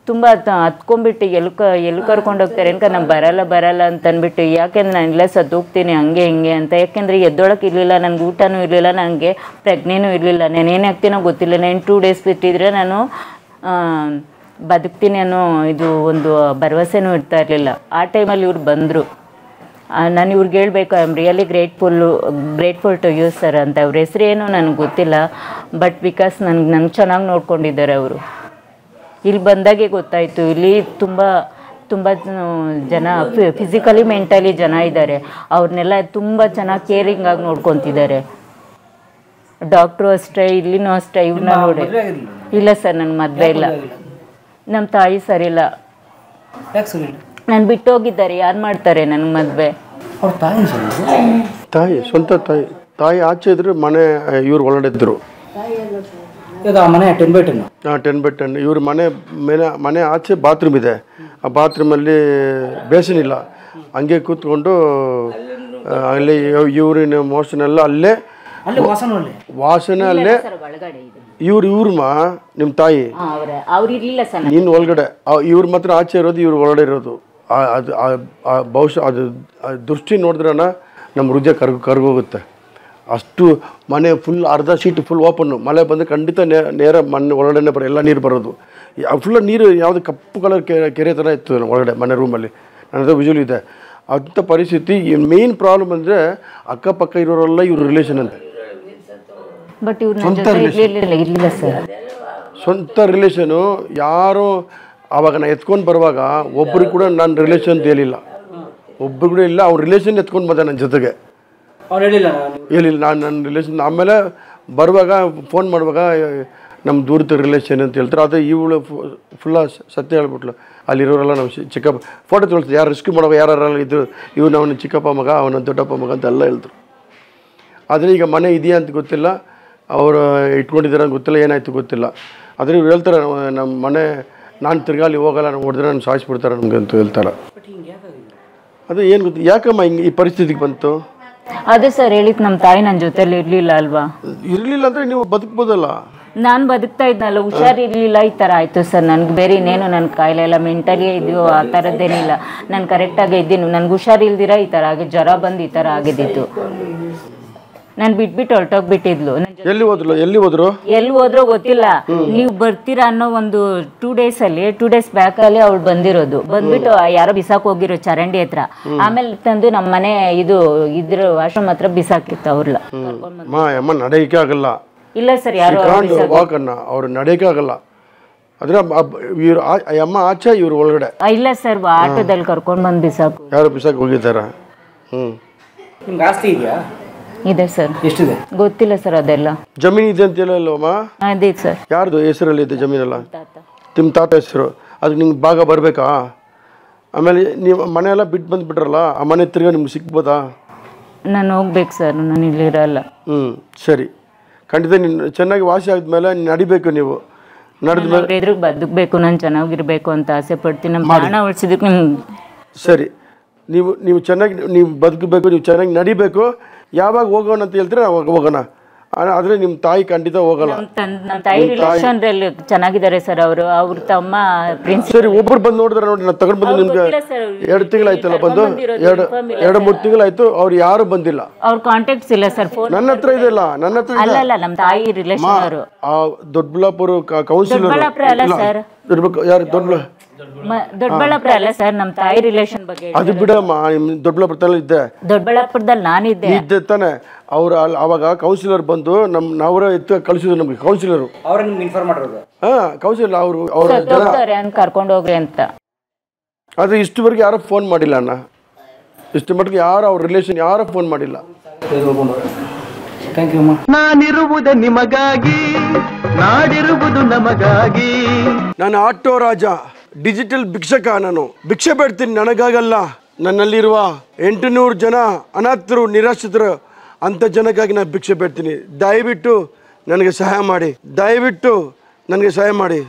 ತುಂಬ ಹತ್ಕೊಂಡ್ಬಿಟ್ಟು ಎಲ್ಲಿ ಕರ್ಕೊಂಡು ಹೋಗ್ತಾರೆ ಅನ್ಕ ನಾನು ಬರಲ್ಲ ಅಂತಂದ್ಬಿಟ್ಟು. ಯಾಕೆಂದ್ರೆ ನಾನು ಇಲ್ಲೇ ಸತ್ತೋಗ್ತೀನಿ ಹಂಗೆ ಹಿಂಗೆ ಅಂತ. ಯಾಕೆಂದರೆ ಎದ್ದೊಳಕ್ಕೆ ಇರಲಿಲ್ಲ, ನನಗೆ ಊಟನೂ ಇರಲಿಲ್ಲ, ನನಗೆ ಪ್ರೆಗ್ನೆನೂ ಇರಲಿಲ್ಲ. ನಾನು ಏನು ಆಗ್ತೀನೋ ಗೊತ್ತಿಲ್ಲ. ನಾನು 2 ಡೇಸ್ ಬಿಟ್ಟಿದ್ರೆ ನಾನು ಬದುಕ್ತೀನಿ ಅನ್ನೋ ಇದು ಒಂದು ಭರವಸೆನೂ ಇರ್ತಾ ಇರಲಿಲ್ಲ. ಆ ಟೈಮಲ್ಲಿ ಇವ್ರು ಬಂದರು. ನಾನು ಇವ್ರಿಗೆ ಹೇಳಬೇಕು, I am really grateful to you sir ಅಂತ. ಅವ್ರ ಹೆಸರು ಏನು ನನಗೆ ಗೊತ್ತಿಲ್ಲ, ಬಟ್ ಬಿಕಾಸ್ ನನಗೆ ಚೆನ್ನಾಗಿ ನೋಡ್ಕೊಂಡಿದ್ದಾರೆ ಅವರು. ಇಲ್ಲಿ ಬಂದಾಗೆ ಗೊತ್ತಾಯಿತು, ಇಲ್ಲಿ ತುಂಬ ಜನ ಫಿಸಿಕಲಿ ಮೆಂಟಲಿ ಜನ ಇದ್ದಾರೆ. ಅವ್ರನ್ನೆಲ್ಲ ತುಂಬ ಚೆನ್ನಾಗಿ ಕೇರಿಂಗ್ ಆಗಿ ನೋಡ್ಕೊತಿದ್ದಾರೆ. ಡಾಕ್ಟ್ರು ಅಷ್ಟೇ, ಇಲ್ಲಿನೂ ಅಷ್ಟೇ. ಇವ್ರನ್ನ ನೋಡಿ ಇಲ್ಲ ಸರ್, ನನ್ನ ಮದುವೆ ಇಲ್ಲ. ನಮ್ಮ ತಾಯಿ ಸರಿಯಿಲ್ಲ, ನಾನು ಬಿಟ್ಟು ಹೋಗಿದ್ದಾರೆ. ಯಾರು ಮಾಡ್ತಾರೆ ನನಗೆ ಮದುವೆ? ಅವ್ರ ತಾಯಿ ಸ್ವಂತ ತಾಯಿ ಆಚೆ ಇದ್ರು, ಮನೆ ಇವ್ರು ಒಳಗಡೆ ಇದ್ದರು. ಮನೆ 10x10. 10x10. ಇವ್ರ ಮನೆ ಆಚೆ ಬಾತ್ರೂಮ್ ಇದೆ. ಆ ಬಾತ್ರೂಮಲ್ಲಿ ಬೇಸಿನ್ ಇಲ್ಲ. ಹಂಗೆ ಕೂತ್ಕೊಂಡು ಅಲ್ಲಿ ಯೂರಿನ್ ಮೋಷನ್ ಎಲ್ಲ ಅಲ್ಲೇ ವಾಸನೆ ಅಲ್ಲೇ. ಇವ್ರಮ್ಮ ನಿಮ್ಮ ತಾಯಿ ಇನ್ನು ಒಳಗಡೆ, ಇವ್ರ ಮಾತ್ರ ಆಚೆ ಇರೋದು, ಇವ್ರು ಒಳಗಡೆ ಇರೋದು. ಅದು ಬಹುಶಃ ಅದು ದೃಷ್ಟಿ ನೋಡಿದ್ರನ ನಮ್ಮ ಹೃದಯ ಕರ್ಗೋಗುತ್ತೆ. ಅಷ್ಟು ಮನೆ ಫುಲ್ ಅರ್ಧ ಶೀಟ್ ಫುಲ್ ಓಪನ್ನು. ಮಳೆ ಬಂದರೆ ಖಂಡಿತ ನೇರ ಮನೆ ಒಳಗಡೆ ಎಲ್ಲ ನೀರು ಬರೋದು. ಫುಲ್ಲ ನೀರು ಯಾವುದು ಕಪ್ಪು ಕಲರ್ ಕೆರೆ ಥರ ಇತ್ತು ಒಳಗಡೆ ಮನೆ ರೂಮಲ್ಲಿ. ನನ್ನ ಹತ್ರ ವಿಜುವಲ್ ಇದೆ. ಅಂಥ ಪರಿಸ್ಥಿತಿ. ಮೇನ್ ಪ್ರಾಬ್ಲಮ್ ಅಂದರೆ ಅಕ್ಕಪಕ್ಕ ಇರೋರೆಲ್ಲ ಇವ್ರ ರಿಲೇಷನ್ ಅಂತ. ಸ್ವಂತ ರಿಲೇಷನು. ಯಾರು ಆವಾಗ ನಾನು ಎತ್ಕೊಂಡು ಬರುವಾಗ ಒಬ್ಬರು ಕೂಡ ನನ್ನ ರಿಲೇಷನ್ ಹೇಳಿಲ್ಲ, ಒಬ್ಬರು ಕೂಡ ಇಲ್ಲ. ಅವ್ರ ರಿಲೇಷನ್ ಎತ್ಕೊಂಡು ಬಂದೆ ನನ್ನ ಜೊತೆಗೆ. ಹೇಳಿಲ್ಲ ನನ್ನ ರಿಲೇಷನ್. ಆಮೇಲೆ ಬರುವಾಗ ಫೋನ್ ಮಾಡುವಾಗ ನಮ್ಮ ದೂರದ ರಿಲೇಷನ್ ಅಂತ ಹೇಳ್ತಾರೆ. ಅದು ಇವಳು ಫುಲ್ಲ ಸತ್ಯ ಹೇಳ್ಬಿಟ್ಲು. ಅಲ್ಲಿರೋರೆಲ್ಲ ನಮ್ಮ ಚಿಕ್ಕಪ್ಪ ಫೋಟೋ ತೊಳ್ತಾರೆ. ಯಾರು ರೆಸ್ಕ್ಯೂ ಮಾಡುವಾಗ ಯಾರೆಲ್ಲ ಇದ್ರು, ಇವ್ನು ಅವನ ಚಿಕ್ಕಪ್ಪ ಮಗ, ಅವನ ದೊಡ್ಡಪ್ಪ ಮಗ ಅಂತ ಎಲ್ಲ ಹೇಳಿದ್ರು. ಆದರೆ ಈಗ ಮನೆ ಇದೆಯಾ ಅಂತ ಗೊತ್ತಿಲ್ಲ, ಅವರು ಇಟ್ಕೊಂಡಿದ್ದಾರೆ ಅಂತ ಗೊತ್ತಿಲ್ಲ, ಏನಾಯಿತು ಗೊತ್ತಿಲ್ಲ. ಆದರೆ ಇವ್ರು ಹೇಳ್ತಾರೆ, ನಮ್ಮ ಮನೆ ನಾನು ತಿರ್ಗಾಲಿ ಹೋಗಲ್ಲ, ನಾನು ಹೊಡೆದ್ರೆ ನಾನು ಸಾಯಿಸ್ಬಿಡ್ತಾರೆ ನಮಗೆ ಅಂತ ಹೇಳ್ತಾರೆ. ಅದು ಏನು ಗೊತ್ತು, ಯಾಕಮ್ಮ ಹಿಂಗೆ ಈ ಪರಿಸ್ಥಿತಿಗೆ ಬಂತು? ಅದೇ ಸರ್ ಹೇಳಿದ್, ನಮ್ಮ ತಾಯಿ ನನ್ನ ಜೊತೆಲಿ ಇರಲಿಲ್ಲ ಅಲ್ವಾ. ಇರಲಿಲ್ಲ ಅಂದರೆ ನೀವು ಬದುಕ್ಬೋದಲ್ಲ. ನಾನು ಬದುಕ್ತಾ ಇದ್ನಲ್ಲ, ಹುಷಾರಿರಲಿಲ್ಲ, ಈ ಥರ ಆಯಿತು ಸರ್. ನನಗೆ ಬೇರೆ ಇನ್ನೇನು ನನ್ನ ಕಾಯಿಲೆ ಎಲ್ಲ ಮೆಂಟಲಿ ಇದೆಯೋ ಆ ಥರದ್ದೇನಿಲ್ಲ. ನಾನು ಕರೆಕ್ಟಾಗಿ ಇದ್ದೀನಿ. ನನಗೆ ಹುಷಾರಿಲ್ದಿರ ಈ ಥರ ಆಗಿ ಜ್ವರ ಬಂದು ಈ ಥರ ಆಗಿದ್ದಿತ್ತು. ನಾನು ಬಿಟ್ಬಿಟ್ಟು ಹೊರಟೋಗ್ಬಿಟ್ಟಿದ್ಲು. ಎಲ್ಲಿ ಹೋದ್ರೋ ಗೊತ್ತಿಲ್ಲ. ನೀವು ಬರ್ತೀರಾ ಅನ್ನೋ ಒಂದು 2 ಡೇಸಲ್ಲಿ 2 ಡೇಸ್ ಬ್ಯಾಕಲ್ಲಿ ಅವಳು ಬಂದಿರೋದು. ಬಂದ್ಬಿಟ್ಟು ಯಾರೋ ಬಿಸಾಕ್ ಹೋಗಿರೋ ಚರಂಡಿ ಹತ್ರ. ಆಮೇಲೆ ತಂದು ನಮ್ಮ ಮನೆ ಇದ್ರ ವಾಶ್ರೂಮ್ ಹತ್ರ ಬಿಸಾಕಿತ್ತು ಅವ್ರಲ್ಲ. ನಡೆಯಕ್ಕೆ ಆಗಲ್ಲ. ಇಲ್ಲ ಸರ್, ಯಾರು ಅವ್ರು ನಡೆಯಕ್ಕೆ ಆಗಲ್ಲ. ಅಂದರೆ ಇವ್ರು ಅಮ್ಮ ಆಚೆ ಇವ್ರು ಒಳಗಡೆ? ಇಲ್ಲ ಸರ್, ಆಟೋದಲ್ಲಿ ಕರ್ಕೊಂಡು ಬಂದು ಬಿಸಾಕು. ಯಾರು ಬಿಸಾಕ್ ಹೋಗಿದ್ದಾರಾ? ನಿಮ್ಗೆ ಆಸ್ತಿ ಇದೆಯಾ? ಇದೆ ಸರ್. ಎಷ್ಟಿದೆ? ಗೊತ್ತಿಲ್ಲ ಸರ್ ಅದೆಲ್ಲ. ಜಮೀನು ಇದೆ ಅಂತ ಹೇಳಲ್ವಮ್ಮ? ಅದೇ ಸರ್. ಯಾರ್ದು ಹೆಸರಲ್ಲಿ ಇದೆ ಜಮೀನೆಲ್ಲ? ನಿಮ್ಮ ತಾತ ಹೆಸರು. ಅದಕ್ಕೆ ನಿಮ್ಗೆ ಭಾಗ ಬರಬೇಕಾ? ಆಮೇಲೆ ನೀವು ಮನೆಯೆಲ್ಲ ಬಿಟ್ಟು ಬಂದುಬಿಟ್ರಲ್ಲ, ಆ ಮನೆ ತಿರ್ಗಾ ನಿಮ್ಗೆ ಸಿಗ್ಬೋದಾ? ನಾನು ಹೋಗ್ಬೇಕು ಸರ್, ನಾನು ಇಲ್ಲಿರಲ್ಲ. ಸರಿ, ಖಂಡಿತ ನೀನು ಚೆನ್ನಾಗಿ ವಾಸಿ ಆದ್ಮೇಲೆ ನೀನು ನಡಿಬೇಕು. ನೀವು ನಡೆದ ಮೇಲೆ ಎದುರಿಗೆ ಬದುಕಬೇಕು, ನಾನು ಚೆನ್ನಾಗಿರ್ಬೇಕು ಅಂತ ಆಸೆ ಪಡ್ತೀನಿ. ನಮ್ಮ ಪ್ರಾಣ ಉಳಿಸಿದಕ್ಕೆ ಸರಿ, ನೀವು ಚೆನ್ನಾಗಿ ನೀವು ಬದುಕಬೇಕು, ನೀವು ಚೆನ್ನಾಗಿ ನಡಿಬೇಕು. ಯಾವಾಗ ಹೋಗೋಣ ಅಂತ ಹೇಳ್ತೀರಾ ಅವಾಗ ಹೋಗೋಣ. ಆದರೆ ನಿಮ್ಮ ತಾಯಿ ಖಂಡಿತ ಹೋಗಲ್ಲ. ನಮ್ಮ ತಾಯಿ ರಿಲೇಷನ್ ಚೆನ್ನಾಗಿದ್ದಾರೆ ಸರ್. ಅವ್ರ ತಮ್ಮ ಪ್ರಿನ್ಸಿಪಲ್. ಸರಿ, ಒಬ್ಬರು ಬಂದು ನೋಡಿದ್ರೆ ನೋಡಿ, ನಾನು ತಗೊಂಡು ಬಂದು ನಿಮ್ಗೆ 2 ತಿಂಗಳಾಯ್ತಲ್ಲ ಬಂದು, 2-3 ತಿಂಗಳಾಯ್ತು. ಅವ್ರು ಯಾರು ಬಂದಿಲ್ಲ. ಅವ್ರ ಕಾಂಟ್ಯಾಕ್ಟ್ಸ್ ಇಲ್ಲ ಸರ್. ಫೋನ್ ನನ್ನ ಹತ್ರ ಇದೆ. ಇಲ್ಲ, ನನ್ನ ಹತ್ರ ಇದೆ. ಅಲ್ಲ, ನಮ್ಮ ತಾಯಿ ರಿಲೇಷನ್ ಅವರು. ದೊಡ್ಡಬಳ್ಳಾಪುರ ಕೌನ್ಸಿಲರ್. ದೊಡ್ಡಬಳ್ಳಾಪುರ ಅಲ್ಲ ಸರ್. ಯಾರು? ದೊಡ್ಡಬಳ್ಳಾಪುರ ಅಲ್ಲ ಸರ್, ನಮ್ಮ ತಾಯಿ ರಿಲೇಷನ್ ಬಗ್ಗೆ. ಅದು ಬಿಡಮ್ಮ, ದೊಡ್ಡಬಳ್ಳಾಪುರದಲ್ಲಿ ಇದ್ದೆ. ದೊಡ್ಡಬಳ್ಳಾಪುರದಲ್ಲಿ ನಾನಿದ್ದೆ. ಇದ್ದೆ ತಾನೆ. ಅವ್ರು ಅವಾಗ ಕೌನ್ಸಿಲರ್ ಬಂದು ನಾವರ ಎತ್ತು ಕಳಿಸಿದ್ರು ನಮಗೆ. ಕೌನ್ಸಿಲರು ಅವ್ರ ನಿಮ್ಗೆ ಇನ್ಫಾರ್ಮ್ ಮಾಡಿರೋದು? ಕೌನ್ಸಿಲರ್ ಅವ್ರ ಜನ ಕರ್ಕೊಂಡು ಹೋಗ್ರಿ ಅಂತ. ಆದರೆ ಇಷ್ಟುವರೆಗೆ ಯಾರು ಫೋನ್ ಮಾಡಿಲ್ಲ ಅಣ್ಣ. ಇಷ್ಟು ಮಟ್ಟಿಗೆ ಯಾರು ಅವ್ರ ರಿಲೇಷನ್ ಯಾರು ಫೋನ್ ಮಾಡಿಲ್ಲ. ಥ್ಯಾಂಕ್ ಯು ಅಮ್ಮ. ನಾನಿರುವುದು ನಿಮಗಾಗಿ, ನಾಡಿರುವುದು ನಮಗಾಗಿ. ನಾನು ಆಟೋ ರಾಜ, ಡಿಜಿಟಲ್ ಭಿಕ್ಷಕ. ನಾನು ಭಿಕ್ಷೆ ಬೇಡ್ತೀನಿ, ನನಗಾಗಲ್ಲ. ನನ್ನಲ್ಲಿರುವ 800 ಜನ ಅನಾಥರು, ನಿರಾಶ್ರಿತರು, ಅಂಥ ಜನಕ್ಕಾಗಿ ನಾನು ಭಿಕ್ಷೆ ಬೇಡ್ತೀನಿ. ದಯವಿಟ್ಟು ನನಗೆ ಸಹಾಯ ಮಾಡಿ.